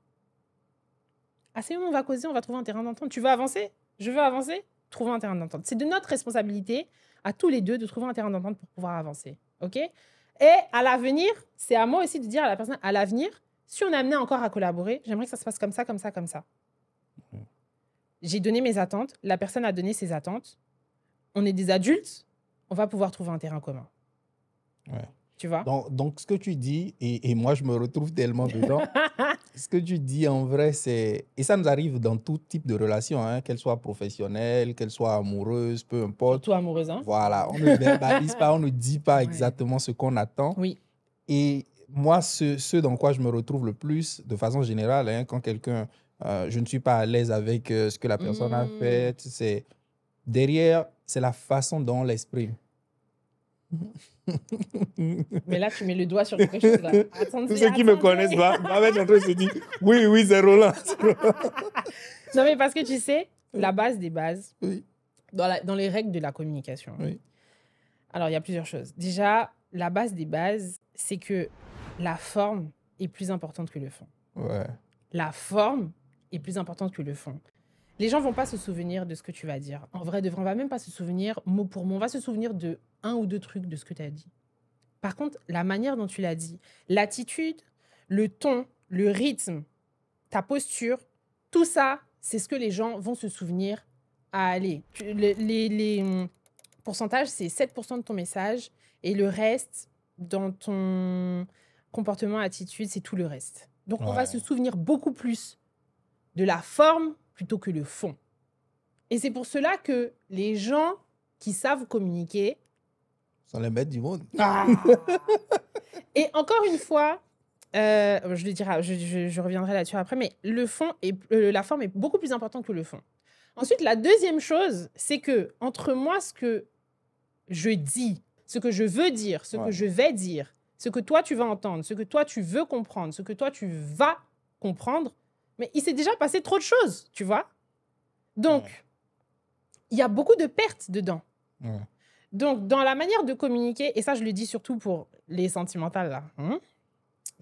Assez on va causer, on va trouver un terrain d'entente. Tu veux avancer? Je veux avancer? Trouver un terrain d'entente. C'est de notre responsabilité, à tous les deux, de trouver un terrain d'entente pour pouvoir avancer. OK? Et à l'avenir, c'est à moi aussi de dire à la personne, à l'avenir, si on est amené encore à collaborer, j'aimerais que ça se passe comme ça, comme ça, comme ça. J'ai donné mes attentes, la personne a donné ses attentes. On est des adultes, on va pouvoir trouver un terrain commun. Tu vois? Donc, ce que tu dis, et moi, je me retrouve tellement dedans, ce que tu dis, en vrai, c'est... Et ça nous arrive dans tout type de relation, hein, qu'elle soit professionnelle, qu'elle soit amoureuse, peu importe. Surtout amoureuse, hein? Voilà, on ne verbalise pas, on ne dit pas exactement ce qu'on attend. Oui. Et moi, ce dans quoi je me retrouve le plus, de façon générale, hein, quand quelqu'un... je ne suis pas à l'aise avec ce que la personne a fait, c'est... Derrière, c'est la façon dont on l'exprime. Mais là, tu mets le doigt sur quelque chose. Là. Attendez, tous ceux qui me connaissent vont être en train de se dire oui, c'est Roland. Non, mais parce que tu sais, la base des bases, dans les règles de la communication. Alors, il y a plusieurs choses. Déjà, la base des bases, c'est que la forme est plus importante que le fond. La forme est plus importante que le fond. Les gens ne vont pas se souvenir de ce que tu vas dire. En vrai, on ne va même pas se souvenir mot pour mot. On va se souvenir de 1 ou 2 trucs de ce que tu as dit. Par contre, la manière dont tu l'as dit, l'attitude, le ton, le rythme, ta posture, tout ça, c'est ce que les gens vont se souvenir à aller. Les pourcentages, c'est 7% de ton message et le reste, dans ton comportement, attitude, c'est tout le reste. Donc, on va se souvenir beaucoup plus de la forme plutôt que le fond. Et c'est pour cela que les gens qui savent communiquer sont les maîtres du monde. Et encore une fois, je le dirai, je reviendrai là-dessus après, mais le fond et la forme est beaucoup plus importante que le fond. Ensuite, la deuxième chose, c'est que entre moi, ce que je dis, ce que je veux dire, ce que je vais dire, ce que toi tu vas entendre, ce que toi tu veux comprendre, ce que toi tu vas comprendre, mais il s'est déjà passé trop de choses, tu vois. Donc, il y a beaucoup de pertes dedans. Donc, dans la manière de communiquer, et ça, je le dis surtout pour les sentimentales, là.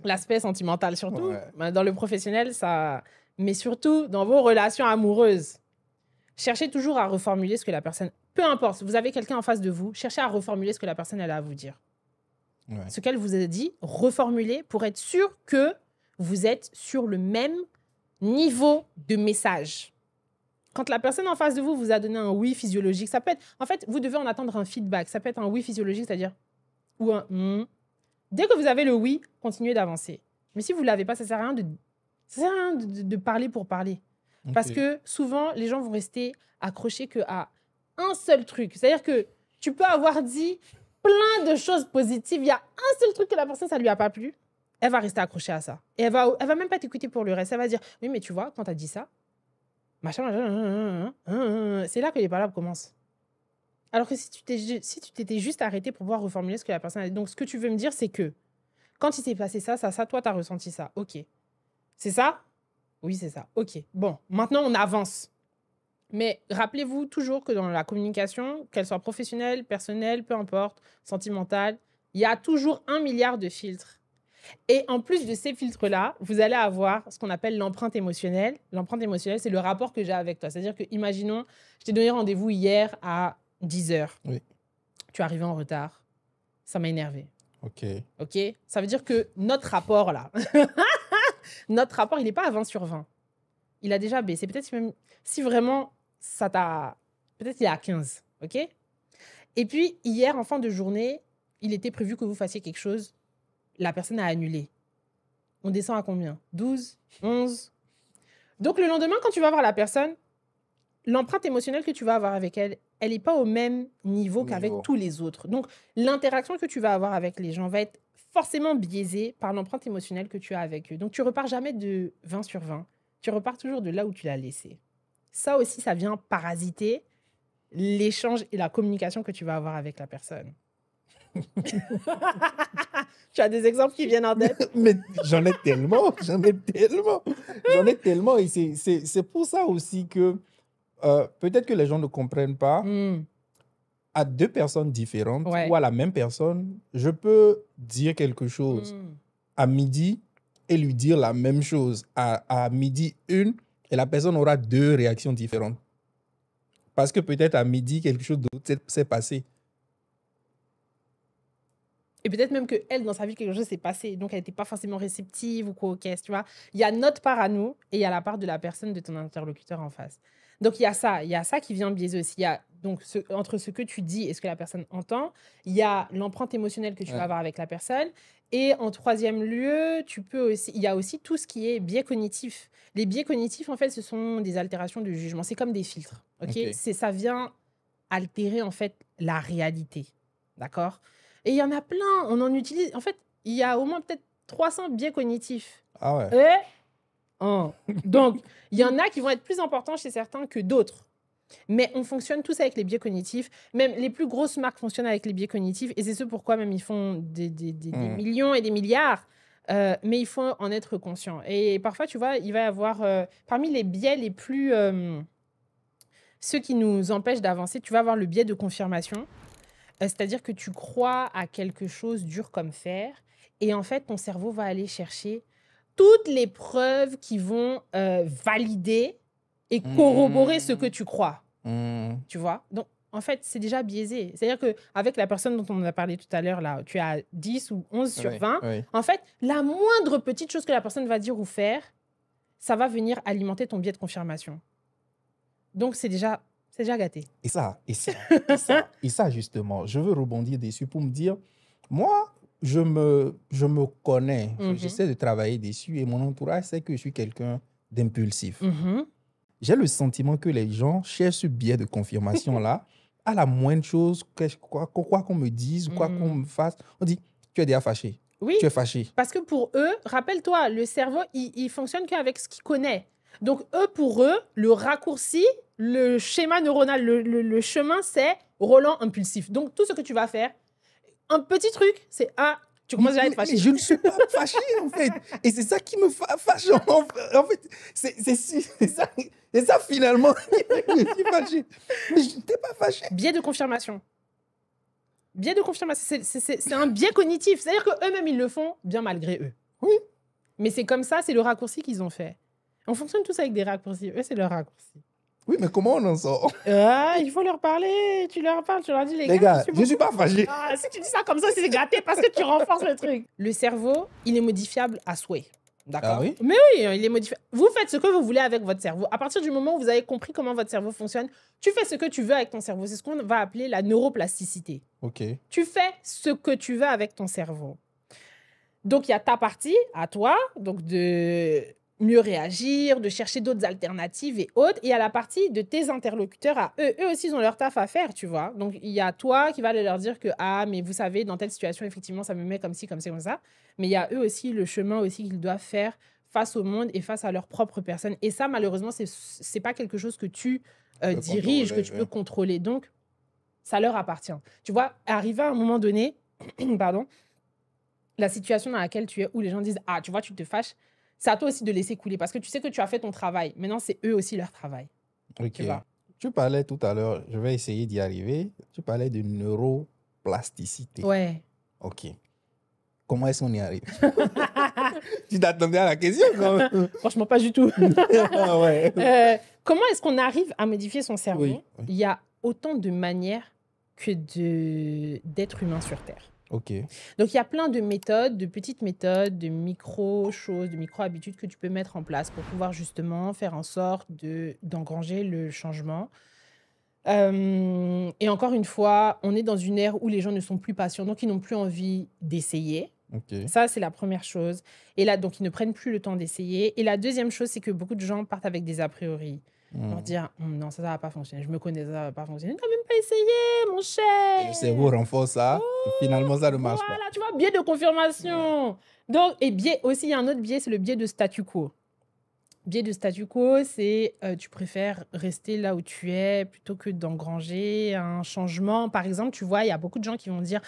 L'aspect sentimental, surtout. Dans le professionnel, ça... Mais surtout, dans vos relations amoureuses, cherchez toujours à reformuler ce que la personne... Peu importe, vous avez quelqu'un en face de vous, cherchez à reformuler ce que la personne elle a à vous dire. Ce qu'elle vous a dit, reformulez pour être sûr que vous êtes sur le même niveau de message. Quand la personne en face de vous vous a donné un oui physiologique, ça peut être... En fait, vous devez en attendre un feedback. Ça peut être un oui physiologique, c'est-à-dire... Ou un Dès que vous avez le oui, continuez d'avancer. Mais si vous ne l'avez pas, ça ne sert à rien de parler pour parler. Parce que souvent, les gens vont rester accrochés qu'à un seul truc. C'est-à-dire que tu peux avoir dit plein de choses positives. Il y a un seul truc que la personne, ça ne lui a pas plu. Elle va rester accrochée à ça. Et elle va même pas t'écouter pour le reste. Elle va dire, oui, mais tu vois, quand tu as dit ça, machin, c'est là que les palabres commencent. Alors que si tu t'étais juste arrêté pour pouvoir reformuler ce que la personne a dit. Donc, ce que tu veux me dire, c'est que quand il s'est passé ça, toi, tu as ressenti ça. OK. C'est ça? Oui, c'est ça. OK. Bon, maintenant, on avance. Mais rappelez-vous toujours que dans la communication, qu'elle soit professionnelle, personnelle, peu importe, sentimentale, il y a toujours 1 milliard de filtres. Et en plus de ces filtres-là, vous allez avoir ce qu'on appelle l'empreinte émotionnelle. L'empreinte émotionnelle, c'est le rapport que j'ai avec toi. C'est-à-dire que, imaginons, je t'ai donné rendez-vous hier à 10h. Oui. Tu es arrivé en retard. Ça m'a énervé. OK. Ça veut dire que notre rapport, là, notre rapport, il n'est pas à 20 sur 20. Il a déjà baissé. Peut-être même si vraiment ça t'a... Peut-être il est à 15. OK? Et puis, hier, en fin de journée, il était prévu que vous fassiez quelque chose. La personne a annulé. On descend à combien? 12? 11? Donc, le lendemain, quand tu vas voir la personne, l'empreinte émotionnelle que tu vas avoir avec elle, elle n'est pas au même niveau qu'avec tous les autres. Donc, l'interaction que tu vas avoir avec les gens va être forcément biaisée par l'empreinte émotionnelle que tu as avec eux. Donc, tu repars jamais de 20 sur 20. Tu repars toujours de là où tu l'as laissé. Ça aussi, ça vient parasiter l'échange et la communication que tu vas avoir avec la personne. Tu as des exemples qui viennent en tête? Mais j'en ai tellement. Et c'est pour ça aussi que peut-être que les gens ne comprennent pas. À deux personnes différentes ou à la même personne, je peux dire quelque chose à midi et lui dire la même chose à midi une, et la personne aura deux réactions différentes. Parce que peut-être à midi, quelque chose d'autre s'est passé. Et peut-être même qu'elle, dans sa vie, quelque chose s'est passé. Donc, elle n'était pas forcément réceptive ou quoi, tu vois. Il y a notre part à nous et il y a la part de la personne, de ton interlocuteur en face. Donc, il y a ça qui vient biaiser aussi. Il y a donc entre ce que tu dis et ce que la personne entend, il y a l'empreinte émotionnelle que tu vas avoir avec la personne. Et en troisième lieu, il y a aussi tout ce qui est biais cognitif. Les biais cognitifs, en fait, ce sont des altérations de jugement. C'est comme des filtres. Ça vient altérer, en fait, la réalité. D'accord? Et il y en a plein. On en utilise. En fait, il y a au moins peut-être 300 biais cognitifs. Ah ouais. Donc, il y en a qui vont être plus importants chez certains que d'autres. Mais on fonctionne tous avec les biais cognitifs. Même les plus grosses marques fonctionnent avec les biais cognitifs. Et c'est ce pourquoi même ils font des millions et des milliards. Mais il faut en être conscient. Et parfois, tu vois, il va y avoir... parmi les biais les plus... ceux qui nous empêchent d'avancer, tu vas avoir le biais de confirmation. C'est-à-dire que tu crois à quelque chose dur comme fer. Et en fait, ton cerveau va aller chercher toutes les preuves qui vont valider et corroborer ce que tu crois. Tu vois? Donc, en fait, c'est déjà biaisé. C'est-à-dire qu'avec la personne dont on a parlé tout à l'heure, là, tu as 10 ou 11 sur 20. En fait, la moindre petite chose que la personne va dire ou faire, ça va venir alimenter ton biais de confirmation. Donc, c'est déjà gâté. Et ça, justement, je veux rebondir dessus pour me dire, moi, je me connais, j'essaie de travailler dessus et mon entourage sait que je suis quelqu'un d'impulsif. J'ai le sentiment que les gens cherchent ce biais de confirmation-là à la moindre chose, quoi qu'on me dise, quoi qu'on me fasse. On dit, tu es déjà fâché. Oui, tu es fâché. Parce que pour eux, rappelle-toi, le cerveau, il fonctionne qu'avec ce qu'il connaît. Donc, pour eux, le raccourci, le schéma neuronal, le chemin, c'est Roland impulsif. Donc, tout ce que tu vas faire, un petit truc, c'est tu commences à être fâché. Mais je ne suis pas fâché, en fait. Et c'est ça qui me fâche. En fait, c'est ça finalement qui me suis fâché. Mais je n'étais pas fâché. Biais de confirmation. Biais de confirmation, c'est un biais cognitif. C'est-à-dire qu'eux-mêmes, ils le font bien malgré eux. Oui. Mais c'est comme ça, c'est le raccourci qu'ils ont fait. On fonctionne tous avec des raccourcis. Eux, c'est leur raccourci. Oui, mais comment on en sort? Il faut leur parler. Tu leur parles, tu leur dis, les gars, je ne suis pas fâché. Si tu dis ça comme ça, c'est gâté parce que tu renforces le truc. Le cerveau, il est modifiable à souhait. D'accord? Ah oui? Mais oui, il est modifiable. Vous faites ce que vous voulez avec votre cerveau. À partir du moment où vous avez compris comment votre cerveau fonctionne, tu fais ce que tu veux avec ton cerveau. C'est ce qu'on va appeler la neuroplasticité. OK. Tu fais ce que tu veux avec ton cerveau. Donc, il y a ta partie à toi, donc de mieux réagir, de chercher d'autres alternatives et autres. Et il y a la partie de tes interlocuteurs à eux. Eux aussi, ils ont leur taf à faire, tu vois. Donc, il y a toi qui va leur dire que, mais vous savez, dans telle situation, effectivement, ça me met comme ci, comme ça, comme ça. Mais il y a eux aussi le chemin aussi qu'ils doivent faire face au monde et face à leur propre personne. Et ça, malheureusement, c'est pas quelque chose que tu diriges, que tu peux contrôler. Donc, ça leur appartient. Tu vois, arriver à un moment donné, pardon, la situation dans laquelle tu es, où les gens disent, tu vois, tu te fâches, c'est à toi aussi de laisser couler parce que tu sais que tu as fait ton travail. Maintenant, c'est eux aussi leur travail. OK. Tu parlais tout à l'heure, je vais essayer d'y arriver. Tu parlais de neuroplasticité. Ouais. OK. Comment est-ce qu'on y arrive? Tu t'attendais à la question quand même? Franchement, pas du tout. Ouais. Comment est-ce qu'on arrive à modifier son cerveau? Oui. Il y a autant de manières que d'êtres humains sur Terre. OK. Donc, il y a plein de méthodes, de petites méthodes, de micro-choses, de micro-habitudes que tu peux mettre en place pour pouvoir justement faire en sorte d'engranger le changement. Et encore une fois, on est dans une ère où les gens ne sont plus patients, donc ils n'ont plus envie d'essayer. Okay. Ça, c'est la première chose. Et là, donc, ils ne prennent plus le temps d'essayer. Et la deuxième chose, c'est que beaucoup de gens partent avec des a priori. Ils vont dire, non, ça va pas fonctionner. Je me connais, ça va pas fonctionner. Tu n'as même pas essayé, mon cher. Et le cerveau renforce ça. Et finalement, ça ne marche pas. Voilà, tu vois, biais de confirmation. Donc, et biais aussi, il y a un autre biais, c'est le biais de statu quo. Biais de statu quo, c'est tu préfères rester là où tu es plutôt que d'engranger un changement. Par exemple, tu vois, il y a beaucoup de gens qui vont dire,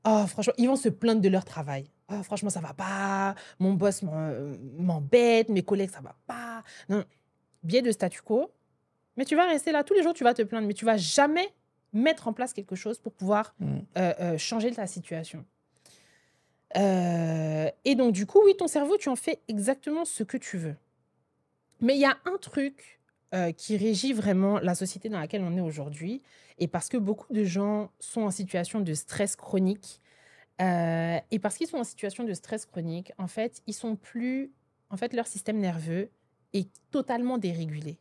oh, franchement, ils vont se plaindre de leur travail. Oh, franchement, ça va pas. Mon boss m'embête. Mes collègues, ça va pas. Non. Biais de statu quo. Mais tu vas rester là. Tous les jours, tu vas te plaindre. Mais tu vas jamais mettre en place quelque chose pour pouvoir changer ta situation. Et donc, du coup, oui, ton cerveau, tu en fais exactement ce que tu veux. Mais il y a un truc qui régit vraiment la société dans laquelle on est aujourd'hui. Et parce que beaucoup de gens sont en situation de stress chronique, et parce qu'ils sont en situation de stress chronique, en fait, ils sont plus... En fait, leur système nerveux est totalement dérégulé.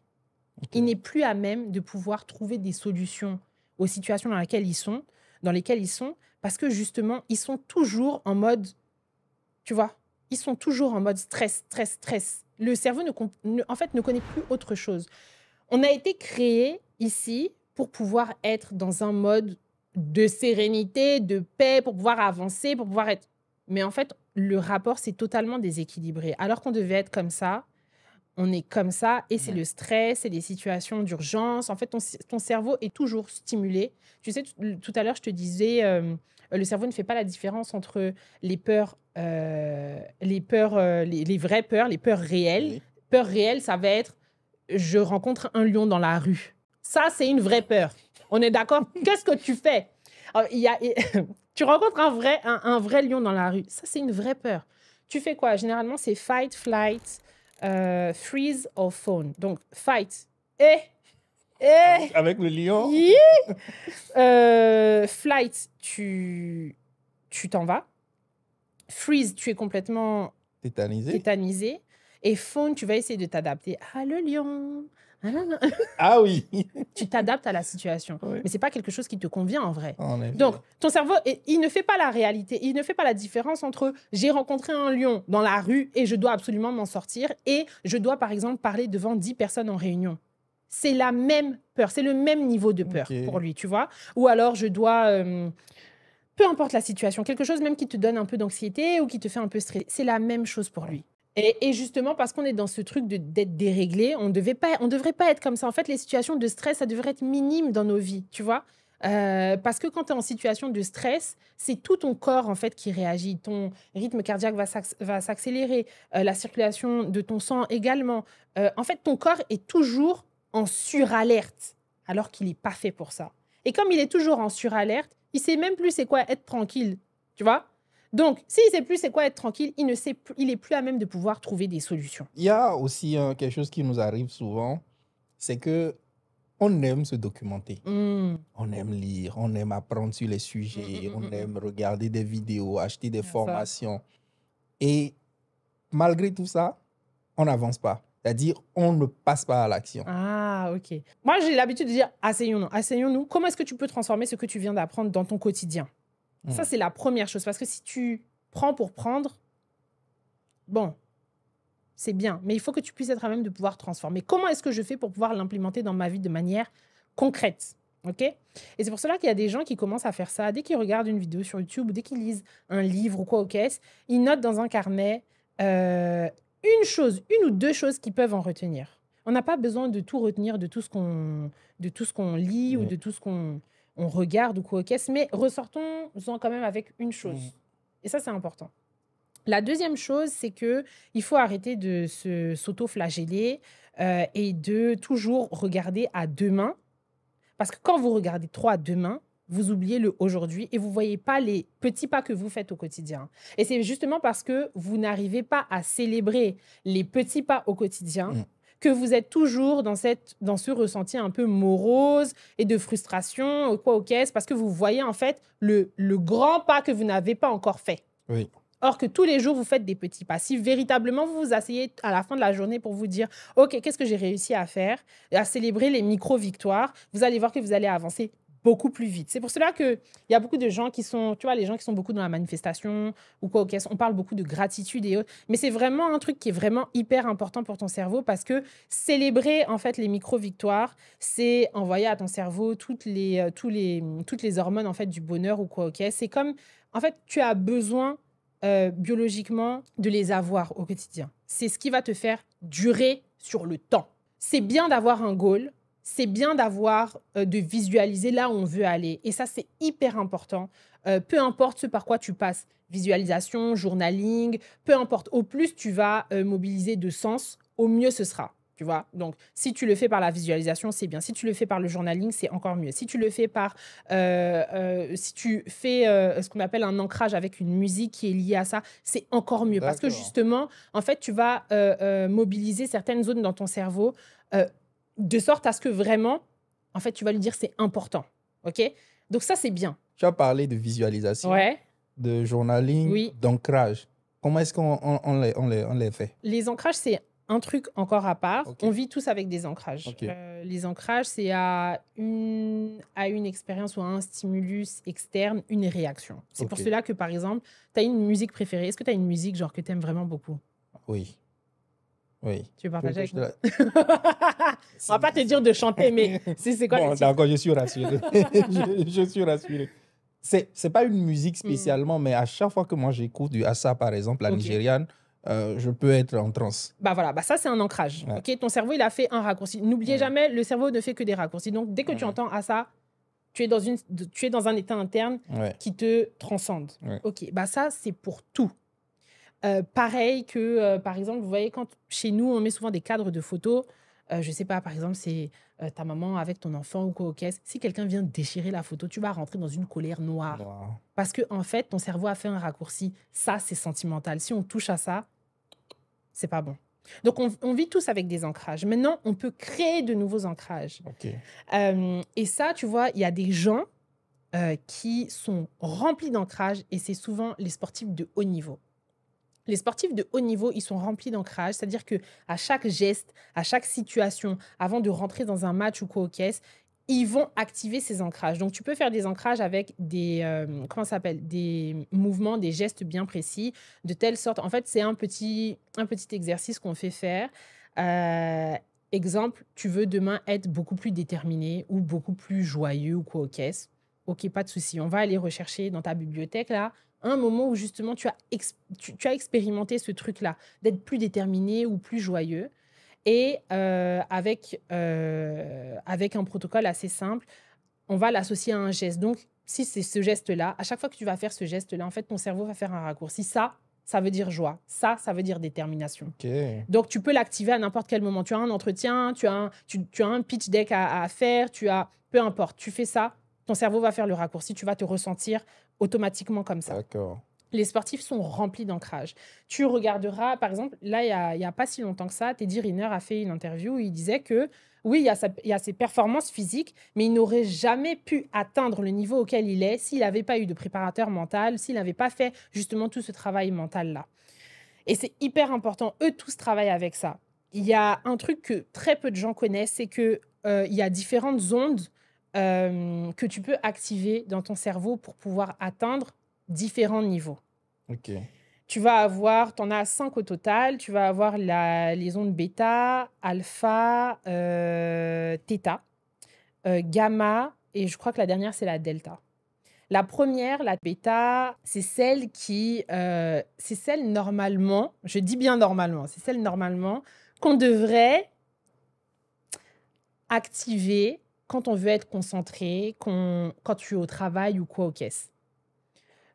Okay. Il n'est plus à même de pouvoir trouver des solutions aux situations dans lesquelles ils sont, parce que justement, ils sont toujours en mode... Tu vois, ils sont toujours en mode stress. Le cerveau en fait, ne connaît plus autre chose. On a été créé ici pour pouvoir être dans un mode de sérénité, de paix, pour pouvoir avancer, pour pouvoir être... Mais en fait, le rapport, c'est totalement déséquilibré. Alors qu'on devait être comme ça, on est comme ça, et c'est le stress, c'est des situations d'urgence. En fait, ton cerveau est toujours stimulé. Tu sais, tout à l'heure, je te disais, le cerveau ne fait pas la différence entre les peurs, les vraies peurs, les peurs réelles. Oui. Peur réelle, ça va être, je rencontre un lion dans la rue. Ça, c'est une vraie peur. On est d'accord? Qu'est-ce que tu fais? Alors, tu rencontres un vrai lion dans la rue. Ça, c'est une vraie peur. Tu fais quoi? Généralement, c'est fight, flight, freeze or fawn. Donc, fight. Avec le lion. Flight, tu t'en vas. Freeze, tu es complètement tétanisé. Et fawn, tu vas essayer de t'adapter. Ah, le lion. Ah oui. Tu t'adaptes à la situation. Oui. Mais ce n'est pas quelque chose qui te convient en vrai. En effet. Donc, ton cerveau, il ne fait pas la réalité. Il ne fait pas la différence entre j'ai rencontré un lion dans la rue et je dois absolument m'en sortir et je dois, par exemple, parler devant 10 personnes en réunion. C'est la même peur. C'est le même niveau de peur pour lui, tu vois. Ou alors, je dois... peu importe la situation, quelque chose même qui te donne un peu d'anxiété ou qui te fait un peu stresser. C'est la même chose pour lui. Et justement, parce qu'on est dans ce truc d'être déréglé, on devrait pas être comme ça. En fait, les situations de stress, ça devrait être minime dans nos vies, tu vois. Parce que quand tu es en situation de stress, c'est tout ton corps, en fait, qui réagit. Ton rythme cardiaque va s'accélérer, la circulation de ton sang également. En fait, ton corps est toujours en suralerte, alors qu'il n'est pas fait pour ça. Et comme il est toujours en suralerte, il ne sait même plus c'est quoi être tranquille, tu vois. Donc, s'il ne sait plus c'est quoi être tranquille, il n'est plus à même de pouvoir trouver des solutions. Il y a aussi quelque chose qui nous arrive souvent, c'est qu'on aime se documenter. On aime lire, on aime apprendre sur les sujets, on aime regarder des vidéos, acheter des formations. Et malgré tout ça, on n'avance pas. C'est-à-dire, on ne passe pas à l'action. Ah, ok. Moi, j'ai l'habitude de dire, asseyons-nous. Comment est-ce que tu peux transformer ce que tu viens d'apprendre dans ton quotidien? Ça, c'est la première chose. Parce que si tu prends pour prendre, bon, c'est bien. Mais il faut que tu puisses être à même de pouvoir transformer. Comment est-ce que je fais pour pouvoir l'implémenter dans ma vie de manière concrète? OK? Et c'est pour cela qu'il y a des gens qui commencent à faire ça. Dès qu'ils regardent une vidéo sur YouTube ou dès qu'ils lisent un livre ou quoi au caisse, ils notent dans un carnet une ou deux choses qu'ils peuvent en retenir. On n'a pas besoin de tout retenir, de tout ce qu'on lit ou de tout ce qu'on regarde ou quoi au caisse, mais ressortons-en quand même avec une chose. Et ça, c'est important. La deuxième chose, c'est qu'il faut arrêter de s'auto-flageller et de toujours regarder à demain. Parce que quand vous regardez trop à demain, vous oubliez le aujourd'hui et vous ne voyez pas les petits pas que vous faites au quotidien. Et c'est justement parce que vous n'arrivez pas à célébrer les petits pas au quotidien que vous êtes toujours dans ce ressenti un peu morose et de frustration, quoi au caisse, parce que vous voyez en fait le grand pas que vous n'avez pas encore fait. Oui. Or que tous les jours, vous faites des petits pas. Si véritablement, vous vous asseyez à la fin de la journée pour vous dire « Ok, qu'est-ce que j'ai réussi à faire ?» et à célébrer les micro-victoires, vous allez voir que vous allez avancer beaucoup plus vite. C'est pour cela qu'il y a beaucoup de gens qui sont, tu vois, les gens qui sont beaucoup dans la manifestation ou quoi, on parle beaucoup de gratitude et autres, mais c'est vraiment un truc qui est vraiment hyper important pour ton cerveau parce que célébrer, en fait, les micro-victoires, c'est envoyer à ton cerveau toutes les hormones, en fait, du bonheur ou quoi, c'est comme, en fait, tu as besoin biologiquement de les avoir au quotidien. C'est ce qui va te faire durer sur le temps. C'est bien d'avoir un goal, c'est bien d'avoir, de visualiser là où on veut aller. Et ça, c'est hyper important. Peu importe ce par quoi tu passes, visualisation, journaling, peu importe. Au plus tu vas mobiliser de sens, au mieux ce sera. Tu vois? Donc, si tu le fais par la visualisation, c'est bien. Si tu le fais par le journaling, c'est encore mieux. Si tu le fais par... si tu fais ce qu'on appelle un ancrage avec une musique qui est liée à ça, c'est encore mieux. Parce que justement, en fait, tu vas mobiliser certaines zones dans ton cerveau de sorte à ce que vraiment, en fait, tu vas lui dire c'est important. OK? Donc ça, c'est bien. Tu as parlé de visualisation, de journaling, d'ancrage. Comment est-ce qu'on les fait? Les ancrages, c'est un truc encore à part. On vit tous avec des ancrages. Les ancrages, c'est à une expérience ou à un stimulus externe, une réaction. C'est pour cela que, par exemple, tu as une musique préférée. Est-ce que tu as une musique genre que tu aimes vraiment beaucoup? Oui. Tu veux partager avec moi? On va pas te dire de chanter, mais c'est quoi? Bon, d'accord, je suis rassuré. je suis rassuré. C'est pas une musique spécialement, mais à chaque fois que moi j'écoute du Assa, par exemple, la nigériane, je peux être en transe. Voilà, ça c'est un ancrage. Ton cerveau, il a fait un raccourci. N'oubliez jamais, le cerveau ne fait que des raccourcis. Donc, dès que tu entends Assa, tu es dans un état interne qui te transcende. Ça, c'est pour tout. Pareil que, par exemple, vous voyez, quand chez nous, on met souvent des cadres de photos. Je sais pas, par exemple, c'est ta maman avec ton enfant ou quoi. Si quelqu'un vient déchirer la photo, tu vas rentrer dans une colère noire. Parce que, en fait, ton cerveau a fait un raccourci. Ça, c'est sentimental. Si on touche à ça, c'est pas bon. Donc, on vit tous avec des ancrages. Maintenant, on peut créer de nouveaux ancrages. Et ça, tu vois, il y a des gens qui sont remplis d'ancrages et c'est souvent les sportifs de haut niveau. Les sportifs de haut niveau, ils sont remplis d'ancrage, c'est-à-dire qu'à chaque geste, à chaque situation, avant de rentrer dans un match ou quoi au caisse, ils vont activer ces ancrages. Donc, tu peux faire des ancrages avec des, des mouvements, des gestes bien précis, de telle sorte... En fait, c'est un petit exercice qu'on fait faire. Exemple, tu veux demain être beaucoup plus déterminé ou beaucoup plus joyeux ou quoi au caisse. OK, pas de souci. On va aller rechercher dans ta bibliothèque, là, un moment où justement tu as expérimenté ce truc-là, d'être plus déterminé ou plus joyeux. Et avec un protocole assez simple, on va l'associer à un geste. Donc, si c'est ce geste-là, à chaque fois que tu vas faire ce geste-là, en fait, ton cerveau va faire un raccourci. Ça veut dire joie. Ça veut dire détermination. Donc, tu peux l'activer à n'importe quel moment. Tu as un entretien, tu as un pitch deck à faire, peu importe, tu fais ça, ton cerveau va faire le raccourci, tu vas te ressentir automatiquement comme ça. D'accord. Les sportifs sont remplis d'ancrage. Tu regarderas, par exemple, là, il y a pas si longtemps que ça, Teddy Riner a fait une interview où il disait que, oui, il y a ses performances physiques, mais il n'aurait jamais pu atteindre le niveau auquel il est s'il n'avait pas eu de préparateur mental, s'il n'avait pas fait justement tout ce travail mental-là. Et c'est hyper important. Eux tous travaillent avec ça. Il y a un truc que très peu de gens connaissent, c'est qu'il y a différentes ondes que tu peux activer dans ton cerveau pour pouvoir atteindre différents niveaux. Tu vas avoir, tu en as 5 au total, tu vas avoir les ondes bêta, alpha, theta, gamma, et je crois que la dernière, c'est la delta. La première, la bêta, c'est celle normalement, je dis bien normalement, c'est celle normalement qu'on devrait activer quand on veut être concentré, quand tu es au travail ou quoi aux caisses.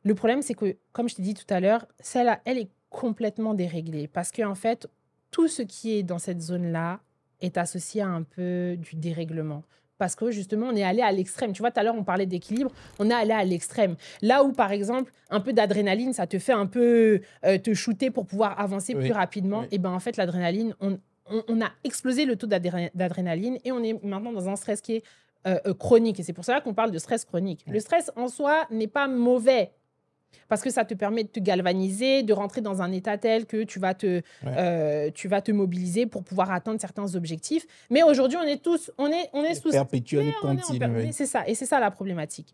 Le problème, c'est que, comme je t'ai dit tout à l'heure, celle-là, elle est complètement déréglée parce qu'en fait, tout ce qui est dans cette zone-là est associé à un peu du dérèglement. Parce que justement, on est allé à l'extrême. Tu vois, tout à l'heure, on parlait d'équilibre, on est allé à l'extrême. Là où, par exemple, un peu d'adrénaline, ça te fait un peu te shooter pour pouvoir avancer plus rapidement, et bien en fait, l'adrénaline, on a explosé le taux d'adrénaline et on est maintenant dans un stress qui est chronique. Et c'est pour cela qu'on parle de stress chronique. Le stress en soi n'est pas mauvais. Parce que ça te permet de te galvaniser, de rentrer dans un état tel que tu vas te mobiliser pour pouvoir atteindre certains objectifs. Mais aujourd'hui, on est sous perpétuel et continu. C'est ça, et c'est ça la problématique.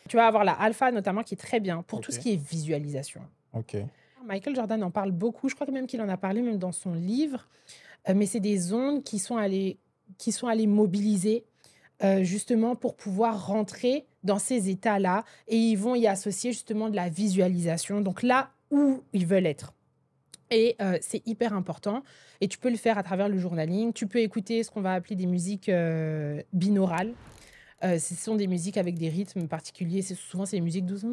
Tu vas avoir la alpha notamment qui est très bien pour tout ce qui est visualisation. Michael Jordan en parle beaucoup. Je crois même qu'il en a parlé même dans son livre. Mais c'est des ondes qui sont allées mobiliser justement pour pouvoir rentrer dans ces états-là, et ils vont y associer justement de la visualisation, donc là où ils veulent être. Et c'est hyper important, et tu peux le faire à travers le journaling. Tu peux écouter ce qu'on va appeler des musiques binaurales. Ce sont des musiques avec des rythmes particuliers. Souvent, c'est des musiques douces.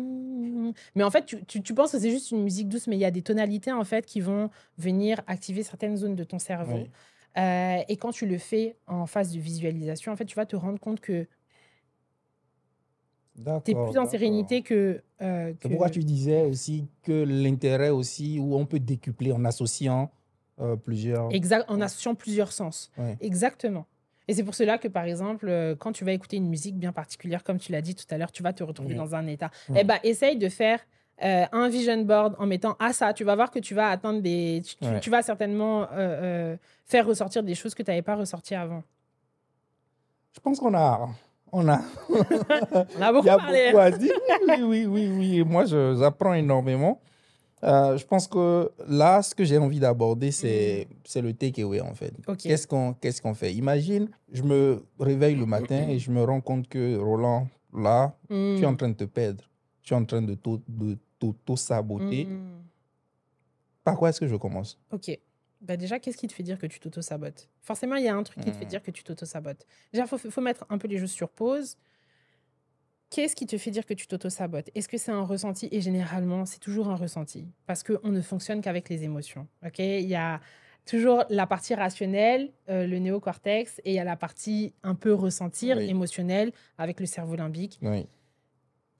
Mais en fait, tu penses que c'est juste une musique douce, mais il y a des tonalités en fait qui vont venir activer certaines zones de ton cerveau. Oui. Et quand tu le fais en phase de visualisation, en fait, tu vas te rendre compte que tu es plus en sérénité que... C'est pourquoi tu disais aussi que l'intérêt aussi, où on peut décupler en associant plusieurs... Exact, en associant plusieurs sens. Ouais. Exactement. Et c'est pour cela que, par exemple, quand tu vas écouter une musique bien particulière, comme tu l'as dit tout à l'heure, tu vas te retrouver dans un état. Eh ben, essaye de faire un vision board en mettant ça. Tu vas voir que tu vas atteindre des... Tu vas certainement faire ressortir des choses que tu n'avais pas ressorties avant. Je pense qu'on a... On a beaucoup parlé. Beaucoup à dire. Oui. Moi, j'apprends énormément. Je pense que là, ce que j'ai envie d'aborder, c'est le takeaway, en fait. Okay. Qu'est-ce qu'on fait? Imagine, je me réveille le matin et je me rends compte que, Roland, là, tu es en train de te perdre. Tu es en train de t'auto-saboter. Par quoi est-ce que je commence? OK. Bah déjà, qu'est-ce qui te fait dire que tu t'auto-sabotes? Forcément, il y a un truc qui te fait dire que tu t'auto-sabotes. Déjà, il faut mettre un peu les choses sur pause. Qu'est-ce qui te fait dire que tu t'auto-sabotes? Est-ce que c'est un ressenti? Et généralement, c'est toujours un ressenti. Parce qu'on ne fonctionne qu'avec les émotions. Okay? Il y a toujours la partie rationnelle, le néocortex, et il y a la partie un peu ressentir, émotionnelle, avec le cerveau limbique. Oui.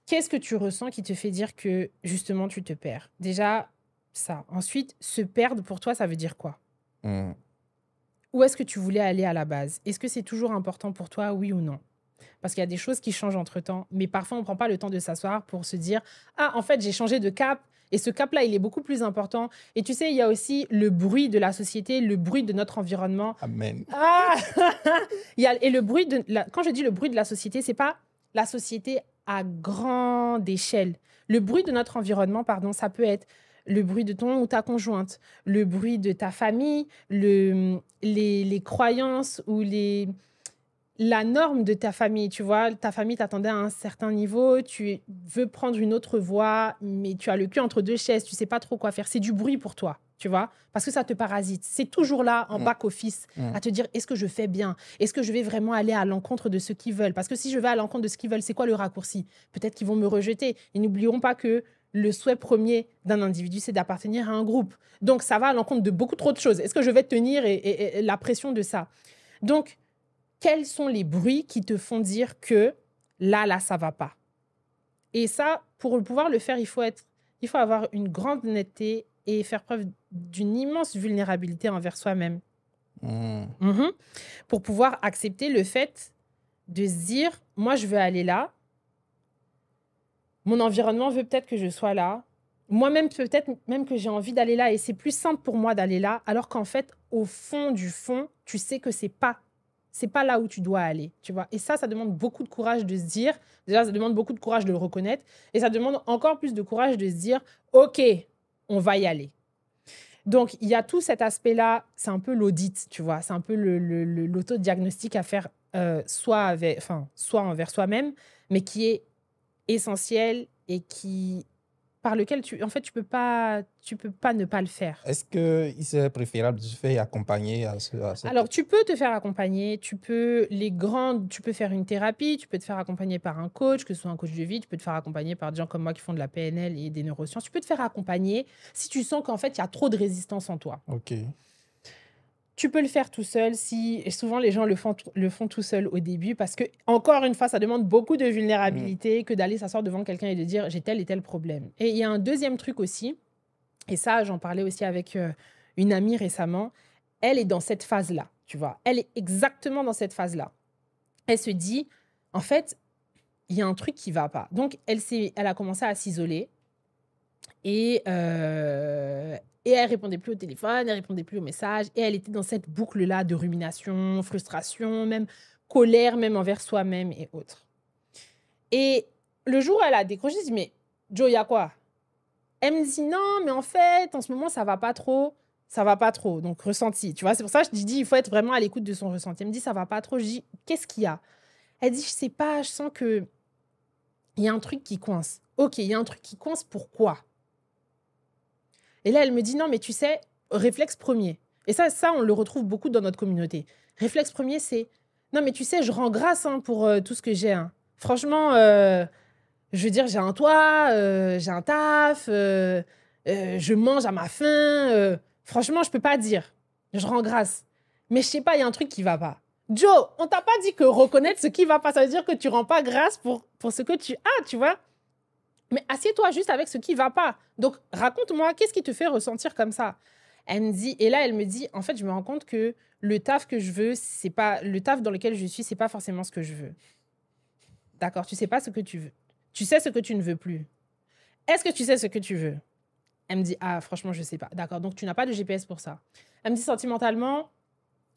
Qu'est-ce que tu ressens qui te fait dire que, justement, tu te perds? Déjà, ça. Ensuite, se perdre, pour toi, ça veut dire quoi? Où est-ce que tu voulais aller à la base? Est-ce que c'est toujours important pour toi, oui ou non? Parce qu'il y a des choses qui changent entre-temps, mais parfois, on ne prend pas le temps de s'asseoir pour se dire « Ah, en fait, j'ai changé de cap, et ce cap-là, il est beaucoup plus important. » Et tu sais, il y a aussi le bruit de la société, le bruit de notre environnement. Amen. Ah et le bruit quand je dis le bruit de la société, ce n'est pas la société à grande échelle. Le bruit de notre environnement, pardon, ça peut être le bruit de ton ou ta conjointe, le bruit de ta famille, les croyances ou la norme de ta famille. Tu vois, ta famille t'attendait à un certain niveau, tu veux prendre une autre voie, mais tu as le cul entre deux chaises, tu ne sais pas trop quoi faire. C'est du bruit pour toi, tu vois, parce que ça te parasite. C'est toujours là, en back-office, à te dire, est-ce que je fais bien? Est-ce que je vais vraiment aller à l'encontre de ce qu'ils veulent? Parce que si je vais à l'encontre de ce qu'ils veulent, c'est quoi le raccourci? Peut-être qu'ils vont me rejeter. Et n'oublions pas que le souhait premier d'un individu, c'est d'appartenir à un groupe. Donc, ça va à l'encontre de beaucoup trop de choses. Est-ce que je vais tenir et la pression de ça? Donc, quels sont les bruits qui te font dire que là, ça ne va pas? Et ça, pour pouvoir le faire, il faut avoir une grande honnêteté et faire preuve d'une immense vulnérabilité envers soi-même. Pour pouvoir accepter le fait de se dire, moi, je veux aller là. Mon environnement veut peut-être que je sois là. Moi-même, peut-être même que j'ai envie d'aller là et c'est plus simple pour moi d'aller là, alors qu'en fait, au fond du fond, tu sais que c'est pas là où tu dois aller, tu vois. Et ça demande beaucoup de courage de se dire, déjà, ça demande beaucoup de courage de le reconnaître, et ça demande encore plus de courage de se dire, OK, on va y aller. Donc, il y a tout cet aspect-là, c'est un peu l'audit, tu vois, c'est un peu l'autodiagnostic à faire soit envers soi-même, mais qui est essentiel et par lequel tu peux pas ne pas le faire. Est-ce qu'il serait préférable de se faire accompagner à cette... Alors, tu peux te faire accompagner, tu peux faire une thérapie, tu peux te faire accompagner par un coach, que ce soit un coach de vie, tu peux te faire accompagner par des gens comme moi qui font de la PNL et des neurosciences. Tu peux te faire accompagner si tu sens qu'en fait, il y a trop de résistance en toi. OK. Tu peux le faire tout seul et souvent les gens le font tout seul au début parce que, encore une fois, ça demande beaucoup de vulnérabilité que d'aller s'asseoir devant quelqu'un et de dire j'ai tel et tel problème. Et il y a un deuxième truc aussi, et ça, j'en parlais aussi avec une amie récemment, elle est dans cette phase-là, tu vois. Elle est exactement dans cette phase-là. Elle se dit, en fait, il y a un truc qui ne va pas. Donc, elle a commencé à s'isoler Et elle répondait plus au téléphone, elle répondait plus aux messages. Et elle était dans cette boucle-là de rumination, frustration, même colère, même envers soi-même et autres. Et le jour où elle a décroché, je dis, mais Jo, il y a quoi? Elle me dit, non, mais en fait, en ce moment, ça va pas trop. Ça va pas trop. Donc, ressenti. Tu vois, c'est pour ça que je dis, il faut être vraiment à l'écoute de son ressenti. Elle me dit, ça va pas trop. Je dis, qu'est-ce qu'il y a? Elle dit, je sais pas, je sens que il y a un truc qui coince. Ok, il y a un truc qui coince, pourquoi? Et là, elle me dit, non, mais tu sais, réflexe premier. Et ça, on le retrouve beaucoup dans notre communauté. Réflexe premier, c'est, non, mais tu sais, je rends grâce pour tout ce que j'ai. Hein. Franchement, je veux dire, j'ai un toit, j'ai un taf, je mange à ma faim. Franchement, je peux pas dire. Je rends grâce. Mais je sais pas, il y a un truc qui va pas. Joe, on t'a pas dit que reconnaître ce qui va pas, ça veut dire que tu rends pas grâce pour ce que tu as, tu vois. Mais assieds-toi juste avec ce qui va pas. Donc, raconte-moi, qu'est-ce qui te fait ressentir comme ça? Elle me dit, et là, elle me dit, en fait, je me rends compte que le taf que je veux, c'est pas, le taf dans lequel je suis, c'est pas forcément ce que je veux. D'accord, tu sais pas ce que tu veux. Tu sais ce que tu ne veux plus. Est-ce que tu sais ce que tu veux? Elle me dit, ah, franchement, je sais pas. D'accord, donc tu n'as pas de GPS pour ça. Elle me dit, sentimentalement,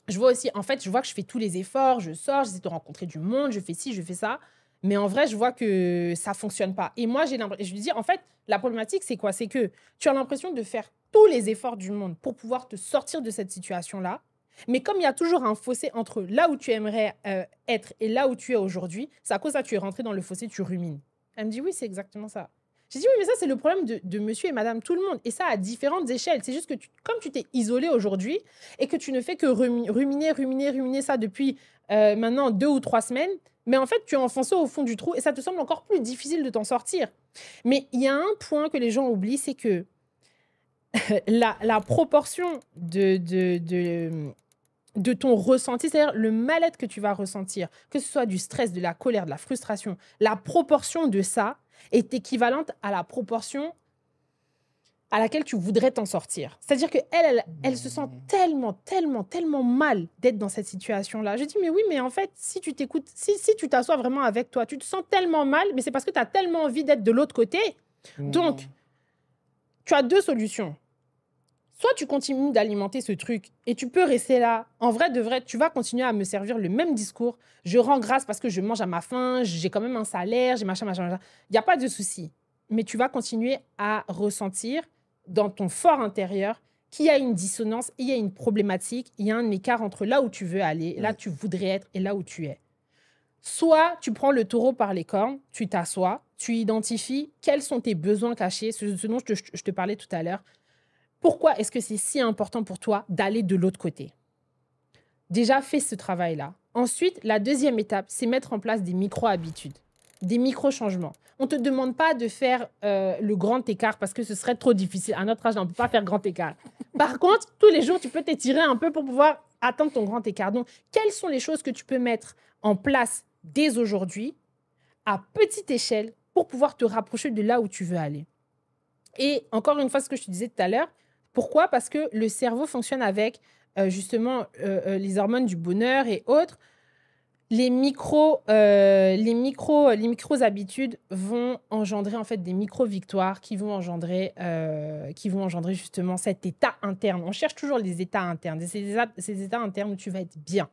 je vois aussi, en fait, je vois que je fais tous les efforts, je sors, j'essaie de rencontrer du monde, je fais ci, je fais ça. Mais en vrai, je vois que ça fonctionne pas. Et moi, je lui dis, en fait, la problématique, c'est quoi? C'est que tu as l'impression de faire tous les efforts du monde pour pouvoir te sortir de cette situation-là. Mais comme il y a toujours un fossé entre là où tu aimerais être et là où tu es aujourd'hui, c'est à cause de ça que tu es rentré dans le fossé, tu rumines. Elle me dit, oui, c'est exactement ça. J'ai dit, oui, mais ça, c'est le problème de monsieur et madame tout le monde. Et ça, à différentes échelles. C'est juste que comme tu t'es isolé aujourd'hui et que tu ne fais que ruminer ça depuis maintenant 2 ou 3 semaines, mais en fait, tu es enfoncé au fond du trou et ça te semble encore plus difficile de t'en sortir. Mais il y a un point que les gens oublient, c'est que la proportion de ton ressenti, c'est-à-dire le mal-être que tu vas ressentir, que ce soit du stress, de la colère, de la frustration, la proportion de ça est équivalente à la proportion à laquelle tu voudrais t'en sortir. C'est-à-dire qu'elle se sent tellement mal d'être dans cette situation-là. Je dis, mais oui, mais en fait, si tu t'écoutes, si tu t'assois vraiment avec toi, tu te sens tellement mal, mais c'est parce que tu as tellement envie d'être de l'autre côté. Donc, tu as 2 solutions. Soit tu continues d'alimenter ce truc et tu peux rester là. En vrai, de vrai, tu vas continuer à me servir le même discours. Je rends grâce parce que je mange à ma faim, j'ai quand même un salaire, j'ai machin. Il n'y a pas de souci. Mais tu vas continuer à ressentir dans ton fort intérieur qu'il y a une dissonance, il y a une problématique, il y a un écart entre là où tu veux aller, là où tu voudrais être et là où tu es. Soit tu prends le taureau par les cornes, tu t'assois, tu identifies quels sont tes besoins cachés, ce dont je te parlais tout à l'heure. Pourquoi est-ce que c'est si important pour toi d'aller de l'autre côté? Déjà, fais ce travail-là. Ensuite, la deuxième étape, c'est mettre en place des micro-habitudes, des micro-changements. On ne te demande pas de faire le grand écart parce que ce serait trop difficile. À notre âge, on ne peut pas faire grand écart. Par contre, tous les jours, tu peux t'étirer un peu pour pouvoir atteindre ton grand écart. Donc, quelles sont les choses que tu peux mettre en place dès aujourd'hui, à petite échelle, pour pouvoir te rapprocher de là où tu veux aller? Et encore une fois, ce que je te disais tout à l'heure, pourquoi? Parce que le cerveau fonctionne avec justement les hormones du bonheur et autres. Les micro-habitudes vont engendrer en fait des micro-victoires qui vont engendrer justement cet état interne. On cherche toujours les états internes, ces états internes où tu vas être bien.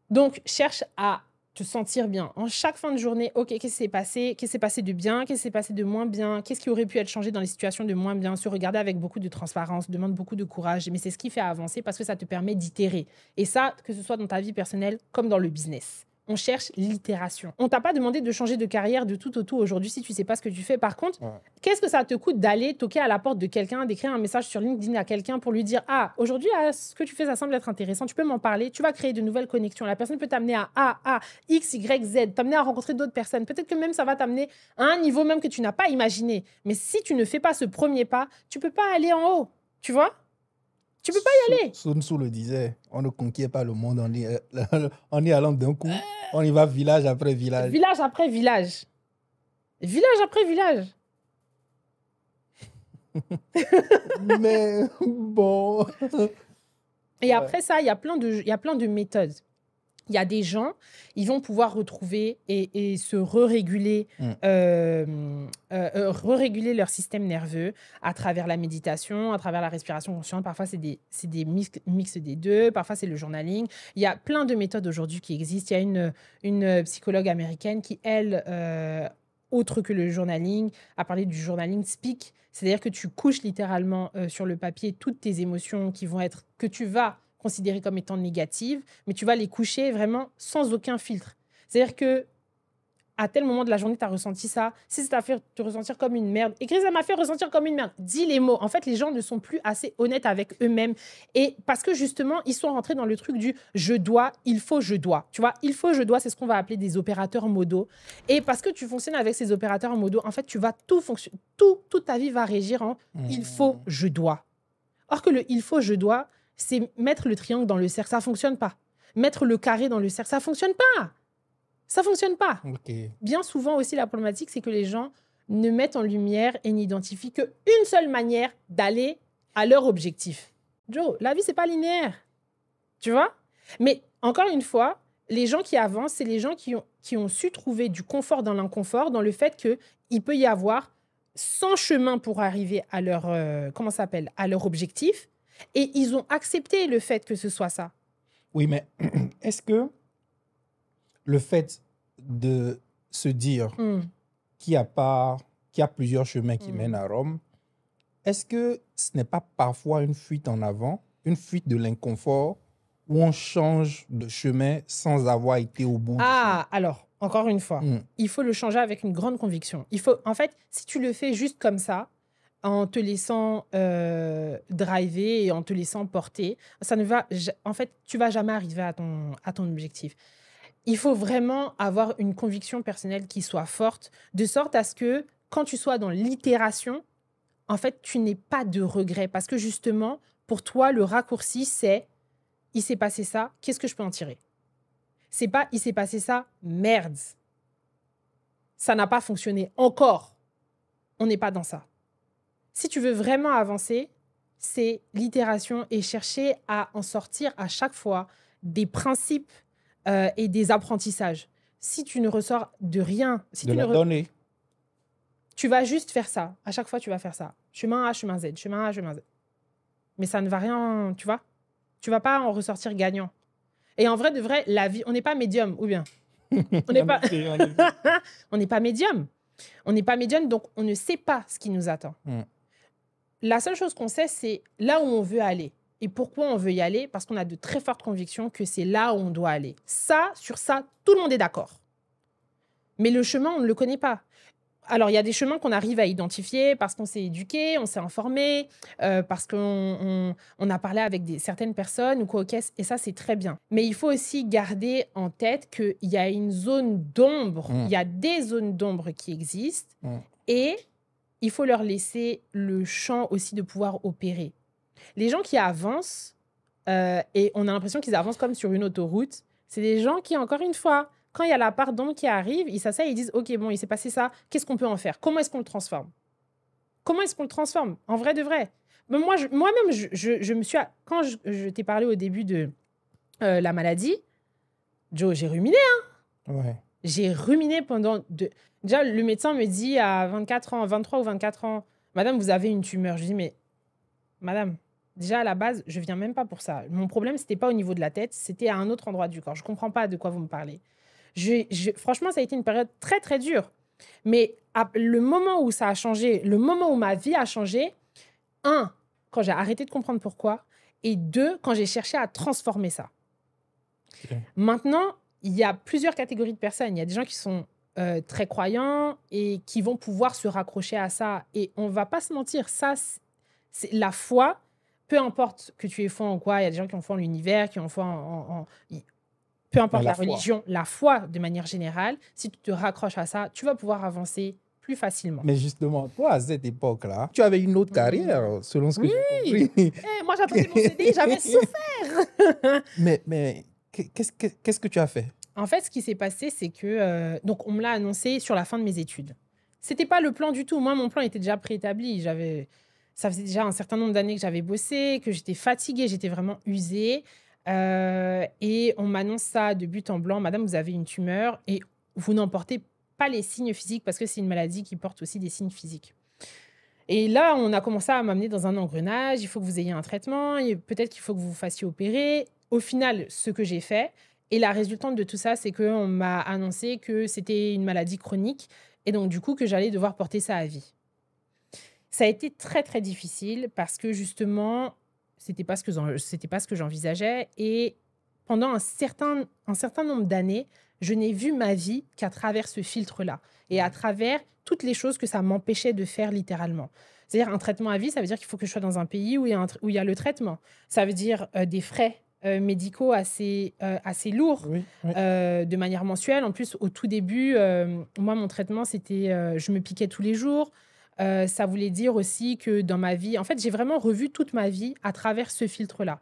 Donc, cherche à te sentir bien. En chaque fin de journée, OK, qu'est-ce qui s'est passé? Qu'est-ce qui s'est passé de bien? Qu'est-ce qui s'est passé de moins bien? Qu'est-ce qui aurait pu être changé dans les situations de moins bien? Se regarder avec beaucoup de transparence, demande beaucoup de courage. Mais c'est ce qui fait avancer parce que ça te permet d'itérer. Et ça, que ce soit dans ta vie personnelle comme dans le business. On cherche l'itération. On t'a pas demandé de changer de carrière de tout au tout aujourd'hui si tu sais pas ce que tu fais. Par contre, qu'est-ce que ça te coûte d'aller toquer à la porte de quelqu'un, d'écrire un message sur LinkedIn à quelqu'un pour lui dire « Ah, aujourd'hui, ce que tu fais, ça semble être intéressant. Tu peux m'en parler. Tu vas créer de nouvelles connexions. La personne peut t'amener à A, X, Y, Z, t'amener à rencontrer d'autres personnes. Peut-être que même ça va t'amener à un niveau même que tu n'as pas imaginé. Mais si tu ne fais pas ce premier pas, tu peux pas aller en haut. Tu vois ? Tu peux pas y aller. Sun Tzu le disait, on ne conquiert pas le monde en y allant d'un coup. On y va village après village. Village après village. Village après village. Mais bon. Et après ça, il y a plein de méthodes. il y a des gens, ils vont pouvoir retrouver et se re-réguler leur système nerveux à travers la méditation, à travers la respiration consciente. Parfois, c'est des mix des deux. Parfois, c'est le journaling. Il y a plein de méthodes aujourd'hui qui existent. Il y a une psychologue américaine qui, elle, autre que le journaling, a parlé du journaling speak. C'est-à-dire que tu couches littéralement sur le papier toutes tes émotions que tu vas considérées comme étant négatives, mais tu vas les coucher vraiment sans aucun filtre. C'est-à-dire que à tel moment de la journée, tu as ressenti ça. Si ça t'a fait te ressentir comme une merde, et que ça m'a fait ressentir comme une merde, dis les mots. En fait, les gens ne sont plus assez honnêtes avec eux-mêmes. Et parce que justement, ils sont rentrés dans le truc du « je dois »,« il faut »,« je dois ». Tu vois, « il faut »,« je dois », c'est ce qu'on va appeler des opérateurs modaux. Et parce que tu fonctionnes avec ces opérateurs modaux, en fait, tu vas toute ta vie va régir en « il faut »,« je dois ». Or que le « il faut »,« je dois », c'est mettre le triangle dans le cercle, ça ne fonctionne pas. Mettre le carré dans le cercle, ça ne fonctionne pas. Ça ne fonctionne pas. Okay. Bien souvent aussi, la problématique, c'est que les gens ne mettent en lumière et n'identifient qu'une seule manière d'aller à leur objectif. Joe, la vie, ce n'est pas linéaire. Tu vois? Mais encore une fois, les gens qui avancent, c'est les gens qui ont su trouver du confort dans l'inconfort, dans le fait qu'il peut y avoir 100 chemins pour arriver à leur, à leur objectif. Et ils ont accepté le fait que ce soit ça. Oui, mais est-ce que le fait de se dire qu'il y a plusieurs chemins qui mènent à Rome, est-ce que ce n'est pas parfois une fuite en avant, une fuite de l'inconfort, où on change de chemin sans avoir été au bout du chemin? Alors, encore une fois, il faut le changer avec une grande conviction. En fait, si tu le fais juste comme ça, en te laissant driver et en te laissant porter, en fait, tu ne vas jamais arriver à ton objectif. Il faut vraiment avoir une conviction personnelle qui soit forte, de sorte à ce que quand tu sois dans l'itération, en fait, tu n'aies pas de regret. Parce que justement, pour toi, le raccourci, c'est « il s'est passé ça, qu'est-ce que je peux en tirer ?» C'est pas « il s'est passé ça, merde. Ça n'a pas fonctionné encore. » On n'est pas dans ça. Si tu veux vraiment avancer, c'est l'itération et chercher à en sortir à chaque fois des principes et des apprentissages. Si tu ne ressors de rien, donner. Tu vas juste faire ça. À chaque fois, tu vas faire ça. Chemin A, chemin Z, chemin A, chemin Z. Mais ça ne va rien, tu vois. Tu ne vas pas en ressortir gagnant. Et en vrai, de vrai, la vie, on n'est pas médium, ou bien on n'est pas... on n'est pas médium. On n'est pas médium, donc on ne sait pas ce qui nous attend. La seule chose qu'on sait, c'est là où on veut aller. Et pourquoi on veut y aller? Parce qu'on a de très fortes convictions que c'est là où on doit aller. Sur ça, tout le monde est d'accord. Mais le chemin, on ne le connaît pas. Alors, il y a des chemins qu'on arrive à identifier parce qu'on s'est éduqué, on s'est informé, parce qu'on a parlé avec certaines personnes ou quoi, et ça, c'est très bien. Mais il faut aussi garder en tête qu'il y a une zone d'ombre, il y a des zones d'ombre qui existent et il faut leur laisser le champ aussi de pouvoir opérer. Les gens qui avancent, et on a l'impression qu'ils avancent comme sur une autoroute, c'est des gens qui, encore une fois, quand il y a la part d'ombre qui arrive, ils s'asseyent et ils disent « Ok, bon, il s'est passé ça, qu'est-ce qu'on peut en faire? Comment est-ce qu'on le transforme ?» Comment est-ce qu'on le transforme? En vrai de vrai. Mais moi-même, je me suis... Quand je t'ai parlé au début de la maladie, Joe, j'ai ruminé. Ouais. J'ai ruminé pendant... Déjà, le médecin me dit à 23 ou 24 ans, « Madame, vous avez une tumeur. » Je dis « Mais, madame, déjà, à la base, je ne viens même pas pour ça. Mon problème, ce n'était pas au niveau de la tête, c'était à un autre endroit du corps. Je ne comprends pas de quoi vous me parlez. » Franchement, ça a été une période très, très dure. Mais le moment où ça a changé, le moment où ma vie a changé, quand j'ai arrêté de comprendre pourquoi, et 2, quand j'ai cherché à transformer ça. Okay. Maintenant, il y a plusieurs catégories de personnes. Il y a des gens qui sont très croyants et qui vont pouvoir se raccrocher à ça. Et on ne va pas se mentir, ça, c'est la foi, peu importe que tu aies foi en quoi, il y a des gens qui ont foi en l'univers, qui ont foi peu importe la religion, la foi de manière générale, si tu te raccroches à ça, tu vas pouvoir avancer plus facilement. Mais justement, toi, à cette époque-là, tu avais une autre carrière, selon ce que j'ai compris. Moi, j'attendais mon CDI, j'avais souffert. mais qu'est-ce que tu as fait? En fait, ce qui s'est passé, c'est que... donc, on me l'a annoncé sur la fin de mes études. Ce n'était pas le plan du tout. Moi, mon plan était déjà préétabli. Ça faisait déjà un certain nombre d'années que j'avais bossé, que j'étais fatiguée, j'étais vraiment usée. Et on m'annonce ça de but en blanc. Madame, vous avez une tumeur et vous n'en portez pas les signes physiques parce que c'est une maladie qui porte aussi des signes physiques. Et là, on a commencé à m'amener dans un engrenage. Il faut que vous ayez un traitement. Peut-être qu'il faut que vous vous fassiez opérer. Au final, ce que j'ai fait, et la résultante de tout ça, c'est qu'on m'a annoncé que c'était une maladie chronique et donc du coup que j'allais devoir porter ça à vie. Ça a été très, très difficile parce que justement, c'était pas ce que j'envisageais. Et pendant un certain nombre d'années, je n'ai vu ma vie qu'à travers ce filtre-là et à travers toutes les choses que ça m'empêchait de faire littéralement. C'est-à-dire un traitement à vie, ça veut dire qu'il faut que je sois dans un pays où il y a le traitement. Ça veut dire des frais médicaux assez lourds, oui. de manière mensuelle. En plus, au tout début, moi, mon traitement, c'était je me piquais tous les jours. Ça voulait dire aussi que dans ma vie, en fait, j'ai vraiment revu toute ma vie à travers ce filtre-là.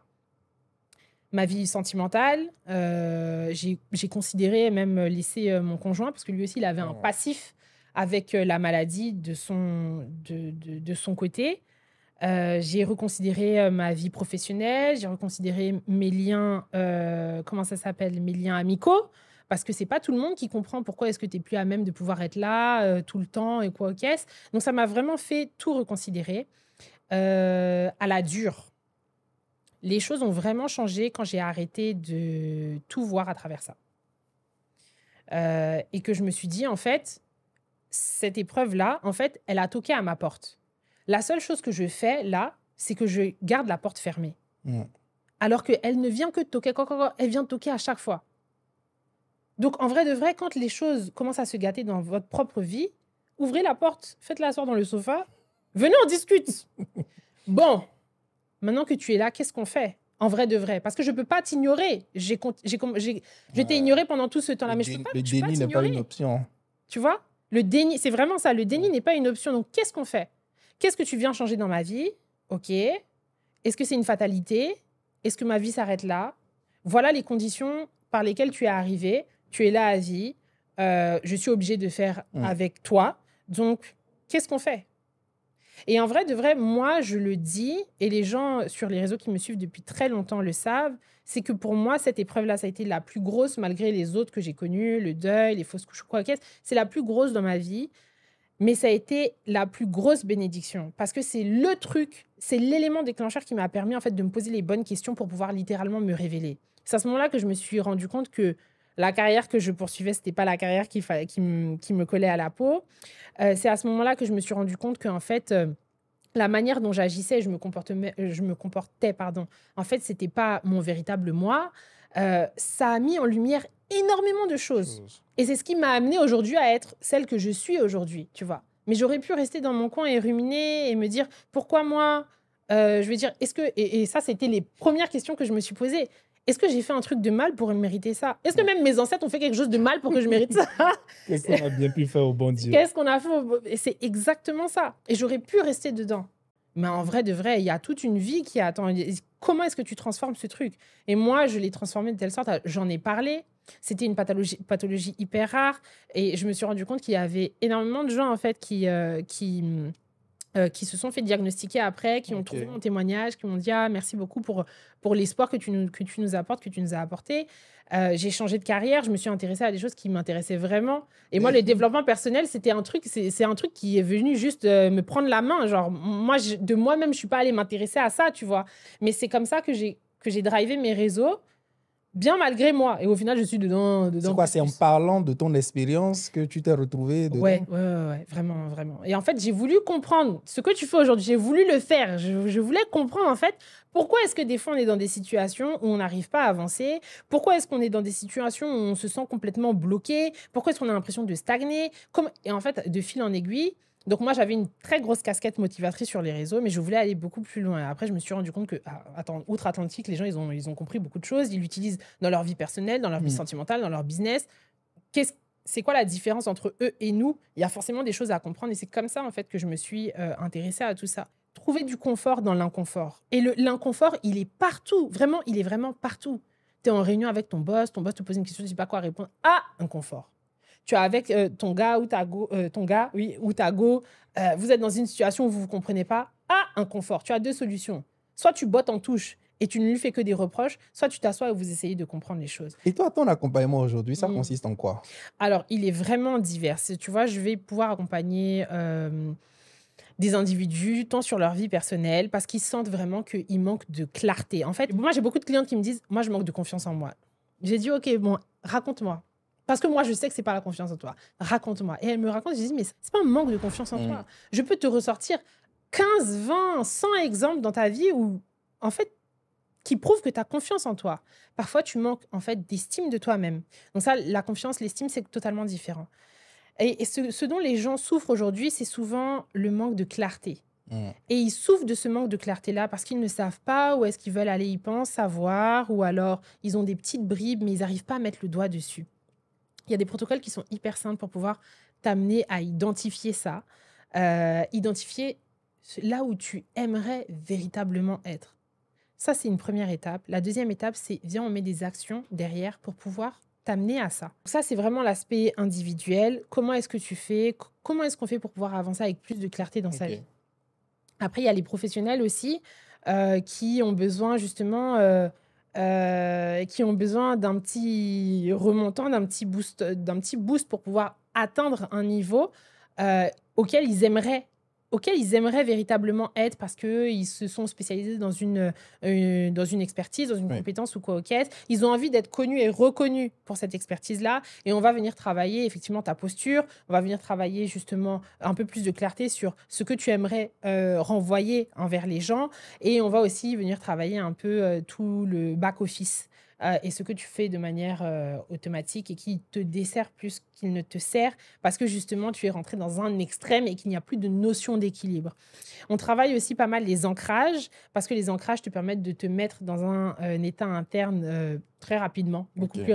Ma vie sentimentale, j'ai considéré même laisser mon conjoint, parce que lui aussi, il avait un passif avec la maladie de son côté. J'ai reconsidéré ma vie professionnelle, j'ai reconsidéré mes liens, mes liens amicaux, parce que c'est pas tout le monde qui comprend pourquoi est-ce que tu n'es plus à même de pouvoir être là tout le temps et quoi qu'est-ce. Donc, ça m'a vraiment fait tout reconsidérer à la dure. Les choses ont vraiment changé quand j'ai arrêté de tout voir à travers ça. Et que je me suis dit, en fait, cette épreuve-là, en fait, elle a toqué à ma porte. La seule chose que je fais là, c'est que je garde la porte fermée. Alors qu'elle ne vient que de toquer, elle vient de toquer à chaque fois. Donc, en vrai de vrai, quand les choses commencent à se gâter dans votre propre vie, ouvrez la porte, faites-la asseoir dans le sofa, venez, on discute. Bon, maintenant que tu es là, qu'est-ce qu'on fait? En vrai de vrai. Parce que je ne peux pas t'ignorer. Je t'ai ignoré pendant tout ce temps-là, mais je peux pas t'ignorer. Le déni n'est pas une option. Tu vois? Le déni, c'est vraiment ça. Le déni n'est pas une option. Donc, qu'est-ce qu'on fait? Qu'est-ce que tu viens changer dans ma vie? OK. Est-ce que c'est une fatalité? Est-ce que ma vie s'arrête là? Voilà les conditions par lesquelles tu es arrivé. Tu es là à vie. Je suis obligée de faire avec toi. Donc, qu'est-ce qu'on fait? Et en vrai, de vrai, moi, je le dis, et les gens sur les réseaux qui me suivent depuis très longtemps le savent, c'est que pour moi, cette épreuve-là, ça a été la plus grosse, malgré les autres que j'ai connues, le deuil, les fausses couches, quoi qu'est-ce. C'est la plus grosse dans ma vie. Mais ça a été la plus grosse bénédiction parce que c'est le truc, c'est l'élément déclencheur qui m'a permis en fait de me poser les bonnes questions pour pouvoir littéralement me révéler. C'est à ce moment-là que je me suis rendu compte que la carrière que je poursuivais, c'était pas la carrière qui me collait à la peau. C'est à ce moment-là que je me suis rendu compte qu'en fait, la manière dont j'agissais, je me comportais, en fait, c'était pas mon véritable moi. Ça a mis en lumière énormément de choses. Et c'est ce qui m'a amenée aujourd'hui à être celle que je suis aujourd'hui, tu vois. Mais j'aurais pu rester dans mon coin et ruminer et me dire, pourquoi moi je veux dire, est-ce que... Et ça, c'était les premières questions que je me suis posées. Est-ce que j'ai fait un truc de mal pour mériter ça? Est-ce que même mes ancêtres ont fait quelque chose de mal pour que je mérite ça? Qu'est-ce qu'on a bien pu faire au bon Dieu? Qu'est-ce qu'on a fait Et c'est exactement ça. Et j'aurais pu rester dedans. Mais en vrai de vrai, il y a toute une vie qui attend. Comment est-ce que tu transformes ce truc? Et moi, je l'ai transformé de telle sorte, j'en ai parlé. C'était une pathologie hyper rare. Et je me suis rendu compte qu'il y avait énormément de gens, en fait, qui se sont fait diagnostiquer après, qui ont trouvé mon témoignage, qui m'ont dit « Ah, merci beaucoup pour l'espoir que tu nous apportes, que tu nous as apporté. » J'ai changé de carrière, je me suis intéressée à des choses qui m'intéressaient vraiment. Et moi, le développement personnel, c'est un truc qui est venu juste me prendre la main. Genre, moi, de moi-même, je ne suis pas allée m'intéresser à ça, tu vois. Mais c'est comme ça que j'ai drivé mes réseaux, bien malgré moi. Et au final, je suis dedans. C'est quoi? C'est en parlant de ton expérience que tu t'es retrouvée dedans? Ouais, vraiment, vraiment. Et en fait, j'ai voulu comprendre ce que tu fais aujourd'hui. J'ai voulu le faire. Je voulais comprendre, en fait, pourquoi est-ce que des fois, on est dans des situations où on n'arrive pas à avancer? Pourquoi est-ce qu'on est dans des situations où on se sent complètement bloqué? Pourquoi est-ce qu'on a l'impression de stagner? Et en fait, de fil en aiguille, donc moi, j'avais une très grosse casquette motivatrice sur les réseaux, mais je voulais aller beaucoup plus loin. Après, je me suis rendu compte que, outre-Atlantique, les gens, ils ont compris beaucoup de choses. Ils l'utilisent dans leur vie personnelle, dans leur vie sentimentale, dans leur business. C'est quoi la différence entre eux et nous? Il y a forcément des choses à comprendre. Et c'est comme ça, en fait, que je me suis intéressée à tout ça. Trouver du confort dans l'inconfort. Et l'inconfort, il est partout. Vraiment, il est vraiment partout. Tu es en réunion avec ton boss te pose une question, tu ne sais pas quoi répondre. Ah, inconfort. Tu es avec ton gars ou ta go, vous êtes dans une situation où vous ne vous comprenez pas. Ah, inconfort. Tu as deux solutions. Soit tu bottes en touche et tu ne lui fais que des reproches, soit tu t'assois et vous essayez de comprendre les choses. Et toi, ton accompagnement aujourd'hui, ça consiste en quoi? Alors, il est vraiment divers. Tu vois, je vais pouvoir accompagner des individus, tant sur leur vie personnelle, parce qu'ils sentent vraiment qu'ils manquent de clarté. En fait, moi, j'ai beaucoup de clientes qui me disent, moi, je manque de confiance en moi. J'ai dit, OK, bon, raconte-moi. Parce que moi, je sais que c'est pas la confiance en toi. Raconte-moi. Et elle me raconte, je dis, mais c'est pas un manque de confiance en toi. Je peux te ressortir 15, 20, 100 exemples dans ta vie où, en fait, qui prouvent que tu as confiance en toi. Parfois, tu manques, en fait, d'estime de toi-même. Donc ça, la confiance, l'estime, c'est totalement différent. Et ce dont les gens souffrent aujourd'hui, c'est souvent le manque de clarté. Et ils souffrent de ce manque de clarté-là parce qu'ils ne savent pas où est-ce qu'ils veulent aller, ils pensent savoir, ou alors ils ont des petites bribes, mais ils n'arrivent pas à mettre le doigt dessus. Il y a des protocoles qui sont hyper simples pour pouvoir t'amener à identifier ça, identifier là où tu aimerais véritablement être. Ça, c'est une première étape. La deuxième étape, c'est viens, on met des actions derrière pour pouvoir t'amener à ça. Ça, c'est vraiment l'aspect individuel. Comment est-ce que tu fais? Comment est-ce qu'on fait pour pouvoir avancer avec plus de clarté dans sa vie? Après, il y a les professionnels aussi qui ont besoin justement d'un petit remontant, d'un petit boost pour pouvoir atteindre un niveau auquel ils aimeraient véritablement être parce qu'ils se sont spécialisés dans une expertise, dans une compétence ou quoi au caisse. Ils ont envie d'être connus et reconnus pour cette expertise-là. Et on va venir travailler effectivement ta posture. On va venir travailler justement un peu plus de clarté sur ce que tu aimerais renvoyer envers les gens. Et on va aussi venir travailler un peu tout le back-office. Et ce que tu fais de manière automatique et qui te dessert plus qu'il ne te sert parce que justement, tu es rentré dans un extrême et qu'il n'y a plus de notion d'équilibre. On travaille aussi pas mal les ancrages parce que les ancrages te permettent de te mettre dans un état interne très rapidement, beaucoup plus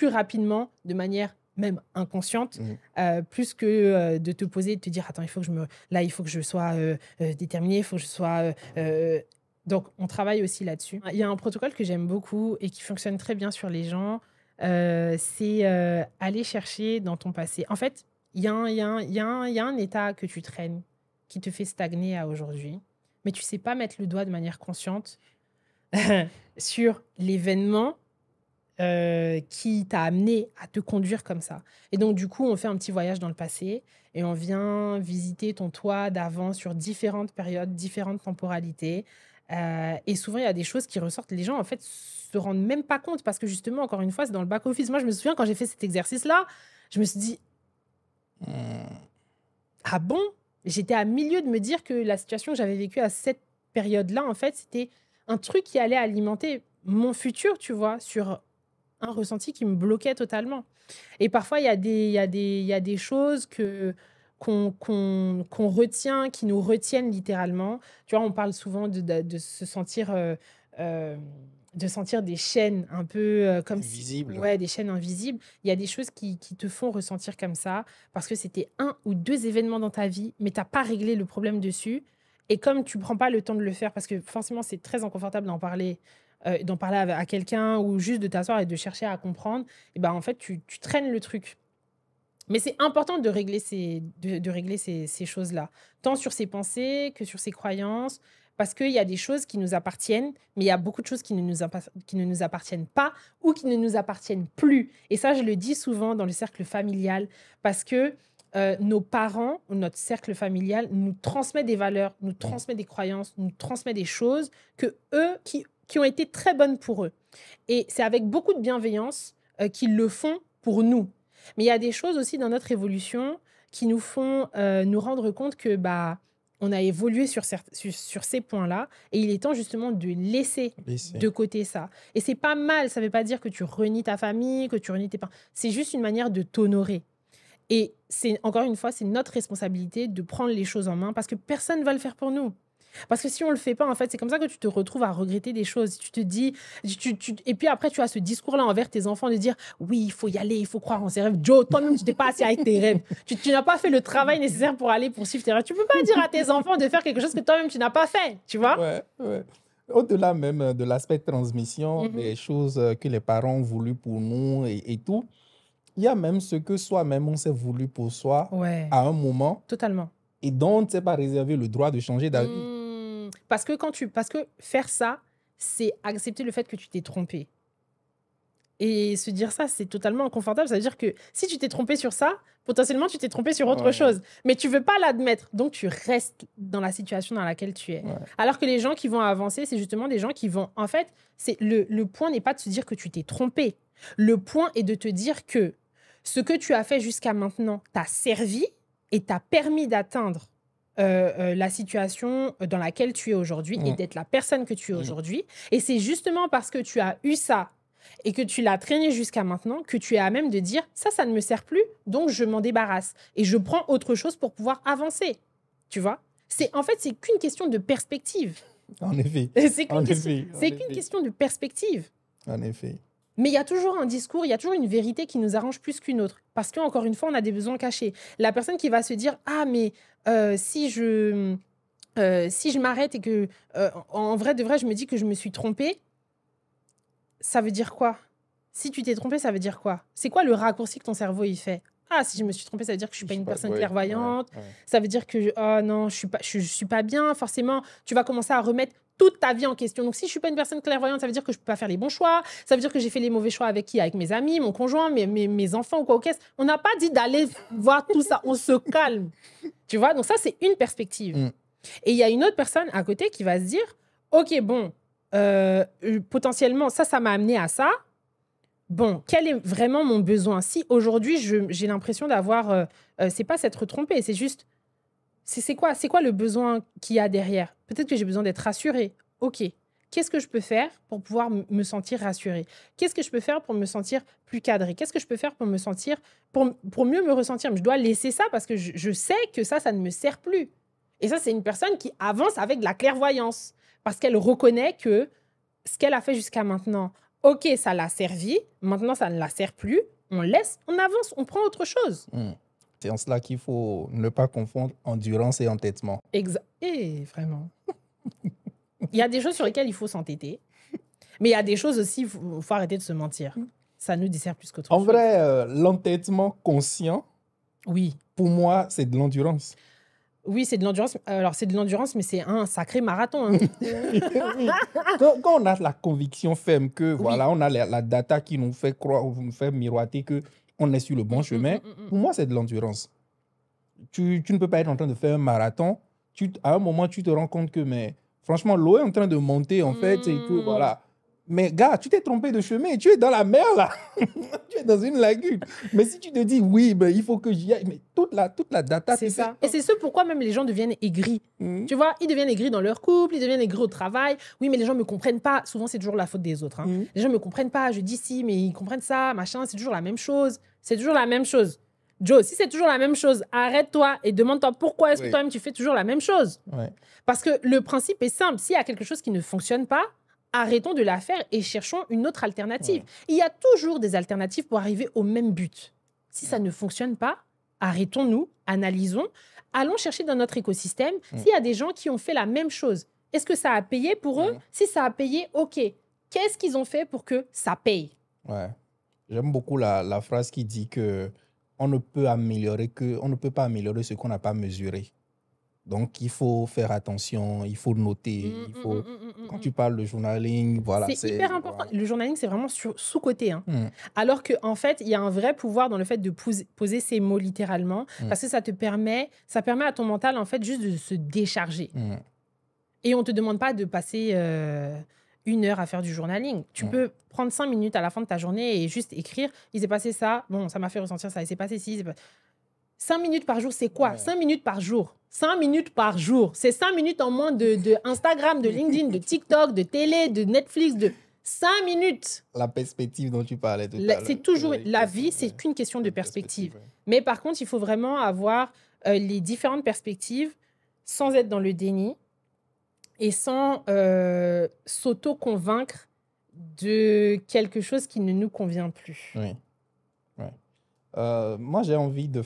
rapidement de manière même inconsciente, plus que de te poser et de te dire « Attends, il faut que je sois déterminée, il faut que je sois... Donc, on travaille aussi là-dessus. Il y a un protocole que j'aime beaucoup et qui fonctionne très bien sur les gens. C'est aller chercher dans ton passé. En fait, il y a un état que tu traînes qui te fait stagner à aujourd'hui, mais tu ne sais pas mettre le doigt de manière consciente sur l'événement qui t'a amené à te conduire comme ça. Et donc, du coup, on fait un petit voyage dans le passé et on vient visiter ton toi d'avant sur différentes périodes, différentes temporalités. Et souvent, il y a des choses qui ressortent. Les gens, en fait, se rendent même pas compte parce que justement, encore une fois, c'est dans le back-office. Moi, je me souviens quand j'ai fait cet exercice-là, je me suis dit ah bon? J'étais à milieu de me dire que la situation que j'avais vécue à cette période-là, en fait, c'était un truc qui allait alimenter mon futur, tu vois, sur un ressenti qui me bloquait totalement. Et parfois, il y a des choses qu'on retient, qui nous retiennent littéralement. Tu vois, on parle souvent de se sentir... de sentir des chaînes un peu comme invisibles. Des chaînes invisibles. Il y a des choses qui te font ressentir comme ça parce que c'était 1 ou 2 événements dans ta vie, mais tu n'as pas réglé le problème dessus. Et comme tu ne prends pas le temps de le faire, parce que forcément, c'est très inconfortable d'en parler à quelqu'un ou juste de t'asseoir et de chercher à comprendre, et ben, en fait, tu traînes le truc. Mais c'est important de régler ces choses-là, tant sur ses pensées que sur ses croyances, parce qu'il y a des choses qui nous appartiennent, mais il y a beaucoup de choses qui ne nous appartiennent pas ou qui ne nous appartiennent plus. Et ça, je le dis souvent dans le cercle familial, parce que nos parents, notre cercle familial, nous transmet des valeurs, nous transmet des croyances, nous transmet des choses que eux, qui ont été très bonnes pour eux. Et c'est avec beaucoup de bienveillance qu'ils le font pour nous. Mais il y a des choses aussi dans notre évolution qui nous font nous rendre compte que on a évolué sur ces points-là et il est temps justement de laisser de côté ça. Et c'est pas mal, ça ne veut pas dire que tu renies ta famille, que tu renies tes parents. C'est juste une manière de t'honorer. Et encore une fois, c'est notre responsabilité de prendre les choses en main parce que personne ne va le faire pour nous. Parce que si on ne le fait pas, en fait, c'est comme ça que tu te retrouves à regretter des choses. Tu te dis... Et puis après, tu as ce discours-là envers tes enfants de dire « Oui, il faut y aller, il faut croire en ses rêves. Joe, toi-même, tu n'es pas assis avec tes rêves. Tu n'as pas fait le travail nécessaire pour aller poursuivre tes rêves. Tu ne peux pas dire à tes enfants de faire quelque chose que toi-même, tu n'as pas fait. » Tu vois? Ouais. Au-delà même de l'aspect transmission, des choses que les parents ont voulu pour nous et tout, il y a même ce que soi-même, on s'est voulu pour soi à un moment. Totalement. Et dont on ne s'est pas réservé le droit de changer d'avis. Parce que faire ça, c'est accepter le fait que tu t'es trompé. Et se dire ça, c'est totalement inconfortable. Ça veut dire que si tu t'es trompé sur ça, potentiellement, tu t'es trompé sur autre chose. Mais tu ne veux pas l'admettre. Donc, tu restes dans la situation dans laquelle tu es. Ouais. Alors que les gens qui vont avancer, c'est justement des gens qui vont... En fait, le point n'est pas de se dire que tu t'es trompé. Le point est de te dire que ce que tu as fait jusqu'à maintenant t'a servi et t'a permis d'atteindre la situation dans laquelle tu es aujourd'hui et d'être la personne que tu es aujourd'hui. Et c'est justement parce que tu as eu ça et que tu l'as traîné jusqu'à maintenant que tu es à même de dire ça ne me sert plus, donc je m'en débarrasse et je prends autre chose pour pouvoir avancer. Tu vois ? En fait, c'est qu'une question de perspective. En effet. C'est qu'une question de perspective. En effet. Mais il y a toujours un discours, il y a toujours une vérité qui nous arrange plus qu'une autre. Parce qu'encore une fois, on a des besoins cachés. La personne qui va se dire « Ah, mais si je m'arrête et que, en vrai de vrai, je me dis que je me suis trompée », ça veut dire quoi ? Si tu t'es trompée, ça veut dire quoi ? C'est quoi le raccourci que ton cerveau il fait ? Ah, si je me suis trompée, ça veut dire que je ne suis pas une personne clairvoyante. Ouais. Ça veut dire que, oh non, je suis pas bien. Forcément, tu vas commencer à remettre toute ta vie en question. Donc, si je ne suis pas une personne clairvoyante, ça veut dire que je ne peux pas faire les bons choix. Ça veut dire que j'ai fait les mauvais choix avec qui ? Avec mes amis, mon conjoint, mes enfants ou quoi. On n'a pas dit d'aller voir tout ça. On se calme. Tu vois ? Donc, ça, c'est une perspective. Et il y a une autre personne à côté qui va se dire, OK, bon, potentiellement, ça m'a amené à ça. Bon, quel est vraiment mon besoin ? Si aujourd'hui, j'ai l'impression d'avoir... c'est pas s'être trompé, c'est juste... C'est quoi le besoin qu'il y a derrière ? Peut-être que j'ai besoin d'être rassurée. OK. Qu'est-ce que je peux faire pour pouvoir me sentir rassurée ? Qu'est-ce que je peux faire pour me sentir plus cadrée ? Qu'est-ce que je peux faire pour me sentir... Pour mieux me ressentir ? Mais je dois laisser ça parce que je sais que ça ne me sert plus. Et ça, c'est une personne qui avance avec de la clairvoyance parce qu'elle reconnaît que ce qu'elle a fait jusqu'à maintenant... OK, ça l'a servi. Maintenant, ça ne la sert plus. On laisse, on avance, on prend autre chose. C'est en cela qu'il faut ne pas confondre endurance et entêtement. Vraiment. Il y a des choses sur lesquelles il faut s'entêter. Mais il y a des choses aussi, il faut arrêter de se mentir. Ça nous dessert plus qu'autre chose. En vrai, l'entêtement conscient, oui. Pour moi, c'est de l'endurance. Oui, c'est de l'endurance. Alors, c'est de l'endurance, mais c'est un sacré marathon. Hein. Oui. Quand on a la conviction ferme que, voilà, on a la data qui nous fait croire, nous fait miroiter qu'on est sur le bon chemin, pour moi, c'est de l'endurance. Tu ne peux pas être en train de faire un marathon. À un moment, tu te rends compte que, mais franchement, l'eau est en train de monter, en fait, et que, voilà. Mais gars, tu t'es trompé de chemin et tu es dans la mer, là. Tu es dans une lagune. Mais si tu te dis, oui, ben, il faut que j'y aille, mais toute la data... C'est ça. Et c'est ce pourquoi même les gens deviennent aigris. Tu vois, ils deviennent aigris dans leur couple, ils deviennent aigris au travail. Oui, mais les gens ne me comprennent pas. Souvent, c'est toujours la faute des autres. Hein. Les gens ne me comprennent pas. Je dis si, mais ils comprennent ça, machin. C'est toujours la même chose. C'est toujours la même chose. Joe, si c'est toujours la même chose, arrête-toi et demande-toi pourquoi est-ce que toi-même tu fais toujours la même chose. Parce que le principe est simple. S'il y a quelque chose qui ne fonctionne pas, arrêtons de la faire et cherchons une autre alternative. Il y a toujours des alternatives pour arriver au même but. Si ça ne fonctionne pas, arrêtons-nous, analysons, allons chercher dans notre écosystème s'il y a des gens qui ont fait la même chose. Est-ce que ça a payé pour eux ? Si ça a payé, OK. Qu'est-ce qu'ils ont fait pour que ça paye ? J'aime beaucoup la phrase qui dit que on ne peut pas améliorer ce qu'on n'a pas mesuré. Donc, il faut faire attention, il faut noter, quand tu parles de journaling, voilà. C'est hyper important. Voilà. Le journaling, c'est vraiment sous-coté. Hein. Alors qu'en fait, il y a un vrai pouvoir dans le fait de poser ces mots littéralement, parce que ça permet à ton mental, en fait, juste de se décharger. Et on ne te demande pas de passer 1 heure à faire du journaling. Tu peux prendre 5 minutes à la fin de ta journée et juste écrire, il s'est passé ça, bon, ça m'a fait ressentir ça, il s'est passé ci, 5 minutes par jour, c'est quoi ? 5 minutes par jour. 5 minutes par jour. C'est 5 minutes en moins de Instagram, de LinkedIn, de TikTok, de télé, de Netflix, de 5 minutes. La perspective dont tu parlais tout à l'heure. C'est toujours... La vie, c'est qu'une question de perspective. Mais par contre, il faut vraiment avoir les différentes perspectives sans être dans le déni et sans s'auto-convaincre de quelque chose qui ne nous convient plus. Moi, j'ai envie de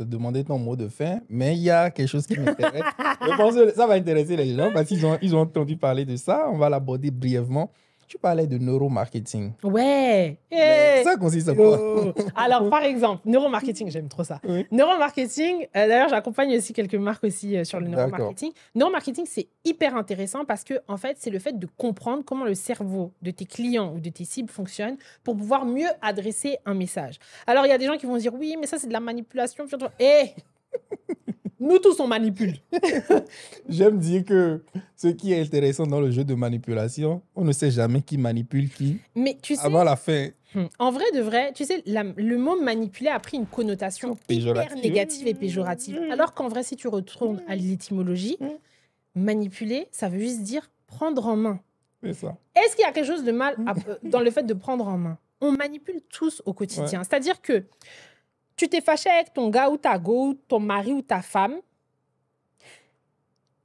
demander ton mot de fin, mais il y a quelque chose qui m'intéresse. Je pense que ça va intéresser les gens parce qu'ils ont entendu parler de ça. On va l'aborder brièvement. Tu parlais de neuromarketing. Ouais. Ça consiste à quoi? Alors, par exemple, neuromarketing, j'aime trop ça. Oui. Neuromarketing, d'ailleurs, j'accompagne aussi quelques marques aussi sur le neuromarketing. Neuromarketing, c'est hyper intéressant parce que, en fait, c'est le fait de comprendre comment le cerveau de tes clients ou de tes cibles fonctionne pour pouvoir mieux adresser un message. Alors, il y a des gens qui vont dire, oui, mais ça, c'est de la manipulation. Nous tous, on manipule. J'aime dire que ce qui est intéressant dans le jeu de manipulation, on ne sait jamais qui manipule qui. Mais tu sais, avant la fin. En vrai de vrai, tu sais, le mot manipuler a pris une connotation hyper négative et péjorative. Alors qu'en vrai, si tu retournes à l'étymologie, manipuler, ça veut juste dire prendre en main. C'est ça. Est-ce qu'il y a quelque chose de mal dans le fait de prendre en main? On manipule tous au quotidien. Ouais. C'est-à-dire que tu t'es fâché avec ton gars ou ta go, ton mari ou ta femme.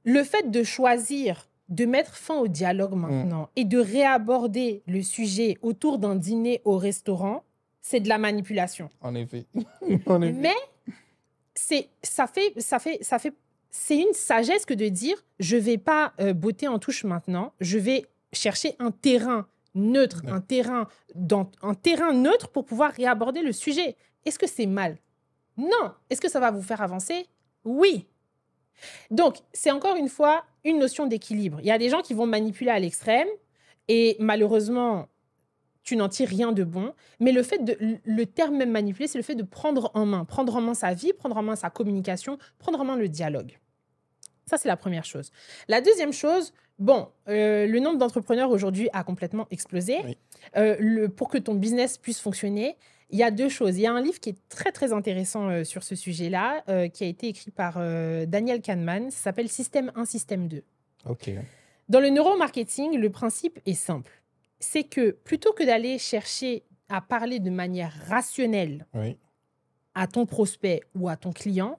Le fait de choisir de mettre fin au dialogue maintenant et de réaborder le sujet autour d'un dîner au restaurant, c'est de la manipulation. En effet. Mais c'est une sagesse que de dire je ne vais pas botter en touche maintenant, je vais chercher un terrain neutre, un terrain neutre pour pouvoir réaborder le sujet. Est-ce que c'est mal? Non. Est-ce que ça va vous faire avancer? Oui. Donc, c'est encore une fois une notion d'équilibre. Il y a des gens qui vont manipuler à l'extrême et malheureusement, tu n'en tires rien de bon. Mais le terme même manipuler, c'est le fait de prendre en main sa vie, prendre en main sa communication, prendre en main le dialogue. Ça, c'est la première chose. La deuxième chose, le nombre d'entrepreneurs aujourd'hui a complètement explosé. Oui. Pour que ton business puisse fonctionner, il y a deux choses. Il y a un livre qui est très, très intéressant sur ce sujet-là, qui a été écrit par Daniel Kahneman. Ça s'appelle « Système 1, Système 2 ». Okay. Dans le neuromarketing, le principe est simple. C'est que plutôt que d'aller chercher à parler de manière rationnelle à ton prospect ou à ton client,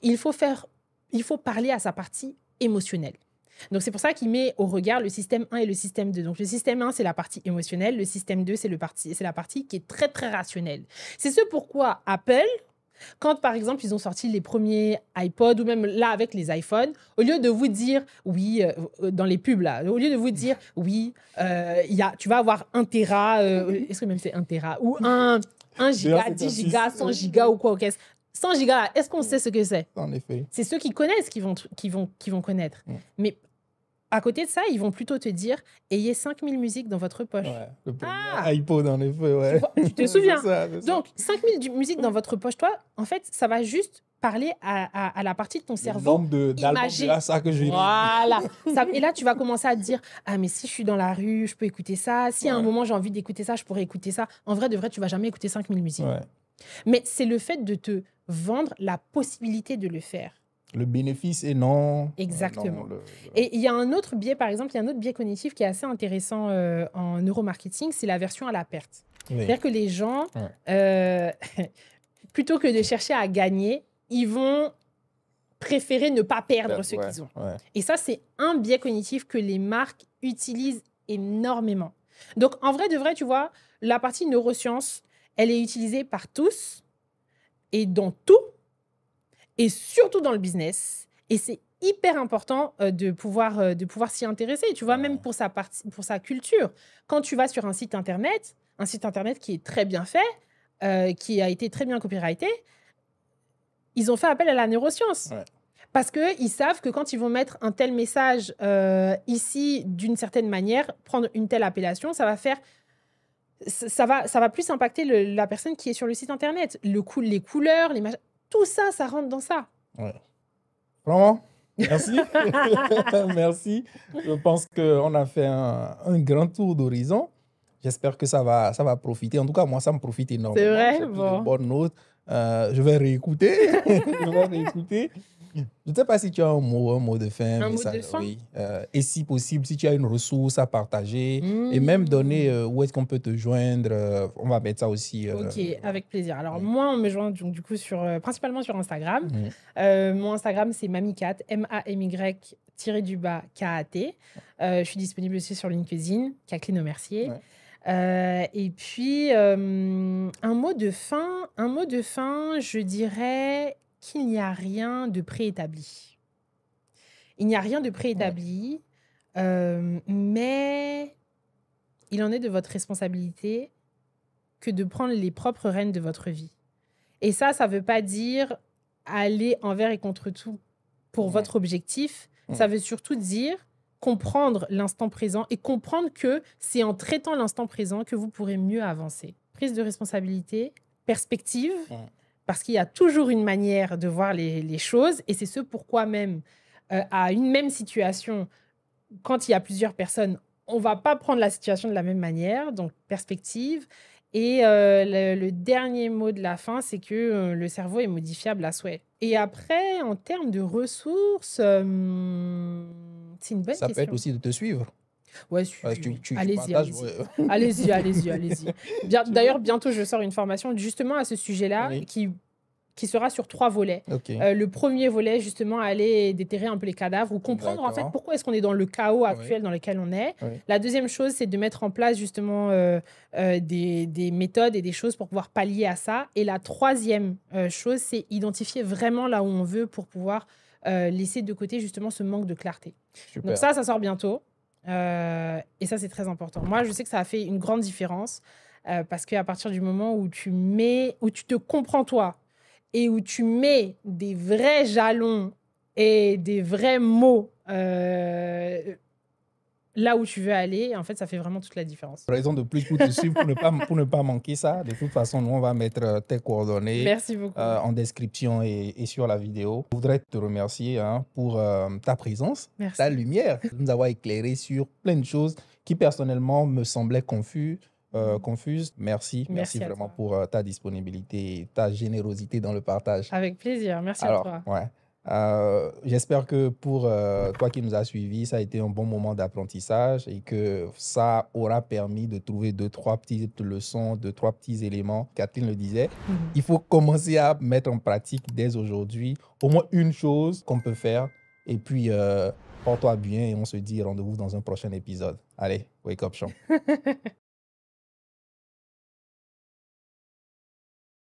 il faut parler à sa partie émotionnelle. Donc, c'est pour ça qu'il met au regard le système 1 et le système 2. Donc, le système 1, c'est la partie émotionnelle. Le système 2, c'est la partie qui est très, très rationnelle. C'est ce pourquoi Apple, quand, par exemple, ils ont sorti les premiers iPods ou même là, avec les iPhones, au lieu de vous dire, oui, dans les pubs, là, au lieu de vous dire, oui, tu vas avoir 1 Tera, est-ce que même c'est 1 Tera, ou 1 giga, 10 gigas, 100 gigas ou quoi, ok. 100 gigas, là, est-ce qu'on sait ce que c'est? En effet. C'est ceux qui connaissent qui vont connaître. Mais à côté de ça, ils vont plutôt te dire « Ayez 5000 musiques dans votre poche. » Le premier iPod, en effet, ouais. Tu te souviens? C'est ça. Donc, 5000 musiques dans votre poche, toi, en fait, ça va juste parler à la partie de ton cerveau imagé. Ça que je voilà. Et là, tu vas commencer à te dire « Ah, mais si je suis dans la rue, je peux écouter ça. Si à un moment, j'ai envie d'écouter ça, je pourrais écouter ça. » En vrai, de vrai, tu ne vas jamais écouter 5000 musiques. Ouais. Mais c'est le fait de te vendre la possibilité de le faire. Le bénéfice et non... Exactement. Et il y a un autre biais, par exemple, il y a un autre biais cognitif qui est assez intéressant en neuromarketing, c'est l'aversion à la perte. Oui. C'est-à-dire que les gens, plutôt que de chercher à gagner, ils vont préférer ne pas perdre ce qu'ils ont. Ouais. Et ça, c'est un biais cognitif que les marques utilisent énormément. Donc, en vrai de vrai, tu vois, la partie neurosciences, elle est utilisée par tous et dans tout, et surtout dans le business. Et c'est hyper important de pouvoir s'y intéresser. Tu vois, même pour sa culture. Quand tu vas sur un site Internet qui est très bien fait, qui a été très bien copyrighté, ils ont fait appel à la neuroscience. Ouais. Parce qu'ils savent que quand ils vont mettre un tel message ici, d'une certaine manière, prendre une telle appellation, ça va plus impacter la personne qui est sur le site Internet. Les couleurs, tout ça, ça rentre dans ça. Ouais. Vraiment, merci. Merci. Je pense qu'on a fait un grand tour d'horizon. J'espère que ça va profiter. En tout cas, moi, ça me profite énormément. C'est vrai, bon. De bonnes notes. Je vais réécouter. Je ne sais pas si tu as un mot de fin. Un mot de fin? Oui. Et si possible, si tu as une ressource à partager et même donner où est-ce qu'on peut te joindre. On va mettre ça aussi. Ok, avec plaisir. Alors, moi, on me joint du coup principalement sur Instagram. Mon Instagram, c'est Mamykat, MAMY-KAT. Je suis disponible aussi sur LinkedIn, Kathleen Aumercier. Ouais. Et puis, un mot de fin, je dirais qu'il n'y a rien de préétabli. Il n'y a rien de préétabli, mais il en est de votre responsabilité que de prendre les propres rênes de votre vie. Et ça ne veut pas dire aller envers et contre tout pour votre objectif. Ça veut surtout dire comprendre l'instant présent et comprendre que c'est en traitant l'instant présent que vous pourrez mieux avancer. Prise de responsabilité, perspective, parce qu'il y a toujours une manière de voir les choses et c'est ce pourquoi même à une même situation, quand il y a plusieurs personnes, on ne va pas prendre la situation de la même manière, donc perspective. Et le dernier mot de la fin, c'est que le cerveau est modifiable à souhait. Et après, en termes de ressources, c'est une bonne question. Ça peut être aussi de te suivre. Ouais, allez-y. D'ailleurs, bientôt, je sors une formation justement à ce sujet-là qui sera sur 3 volets. Le premier volet, justement, aller déterrer un peu les cadavres ou comprendre en fait pourquoi est-ce qu'on est dans le chaos actuel dans lequel on est. La deuxième chose, c'est de mettre en place justement des méthodes et des choses pour pouvoir pallier à ça. Et la troisième chose, c'est identifier vraiment là où on veut pour pouvoir laisser de côté justement ce manque de clarté. Super. Donc ça sort bientôt. Et ça, c'est très important. Moi, je sais que ça a fait une grande différence parce qu'à partir du moment où tu te comprends toi, et où tu mets des vrais jalons et des vrais mots là où tu veux aller, en fait, ça fait vraiment toute la différence. Raison de plus pour te suivre, pour ne pas manquer ça. De toute façon, nous, on va mettre tes coordonnées Merci beaucoup. En description et sur la vidéo. Je voudrais te remercier pour ta présence, ta lumière, de nous avoir éclairé sur plein de choses qui, personnellement, me semblaient confuses. Merci vraiment pour ta disponibilité et ta générosité dans le partage. Avec plaisir, merci à toi. J'espère que pour toi qui nous as suivis, ça a été un bon moment d'apprentissage et que ça aura permis de trouver 2-3 petites leçons, 2-3 petits éléments. Kathleen le disait, il faut commencer à mettre en pratique dès aujourd'hui au moins une chose qu'on peut faire et puis porte-toi bien et on se dit rendez-vous dans un prochain épisode. Allez, wake up, champ.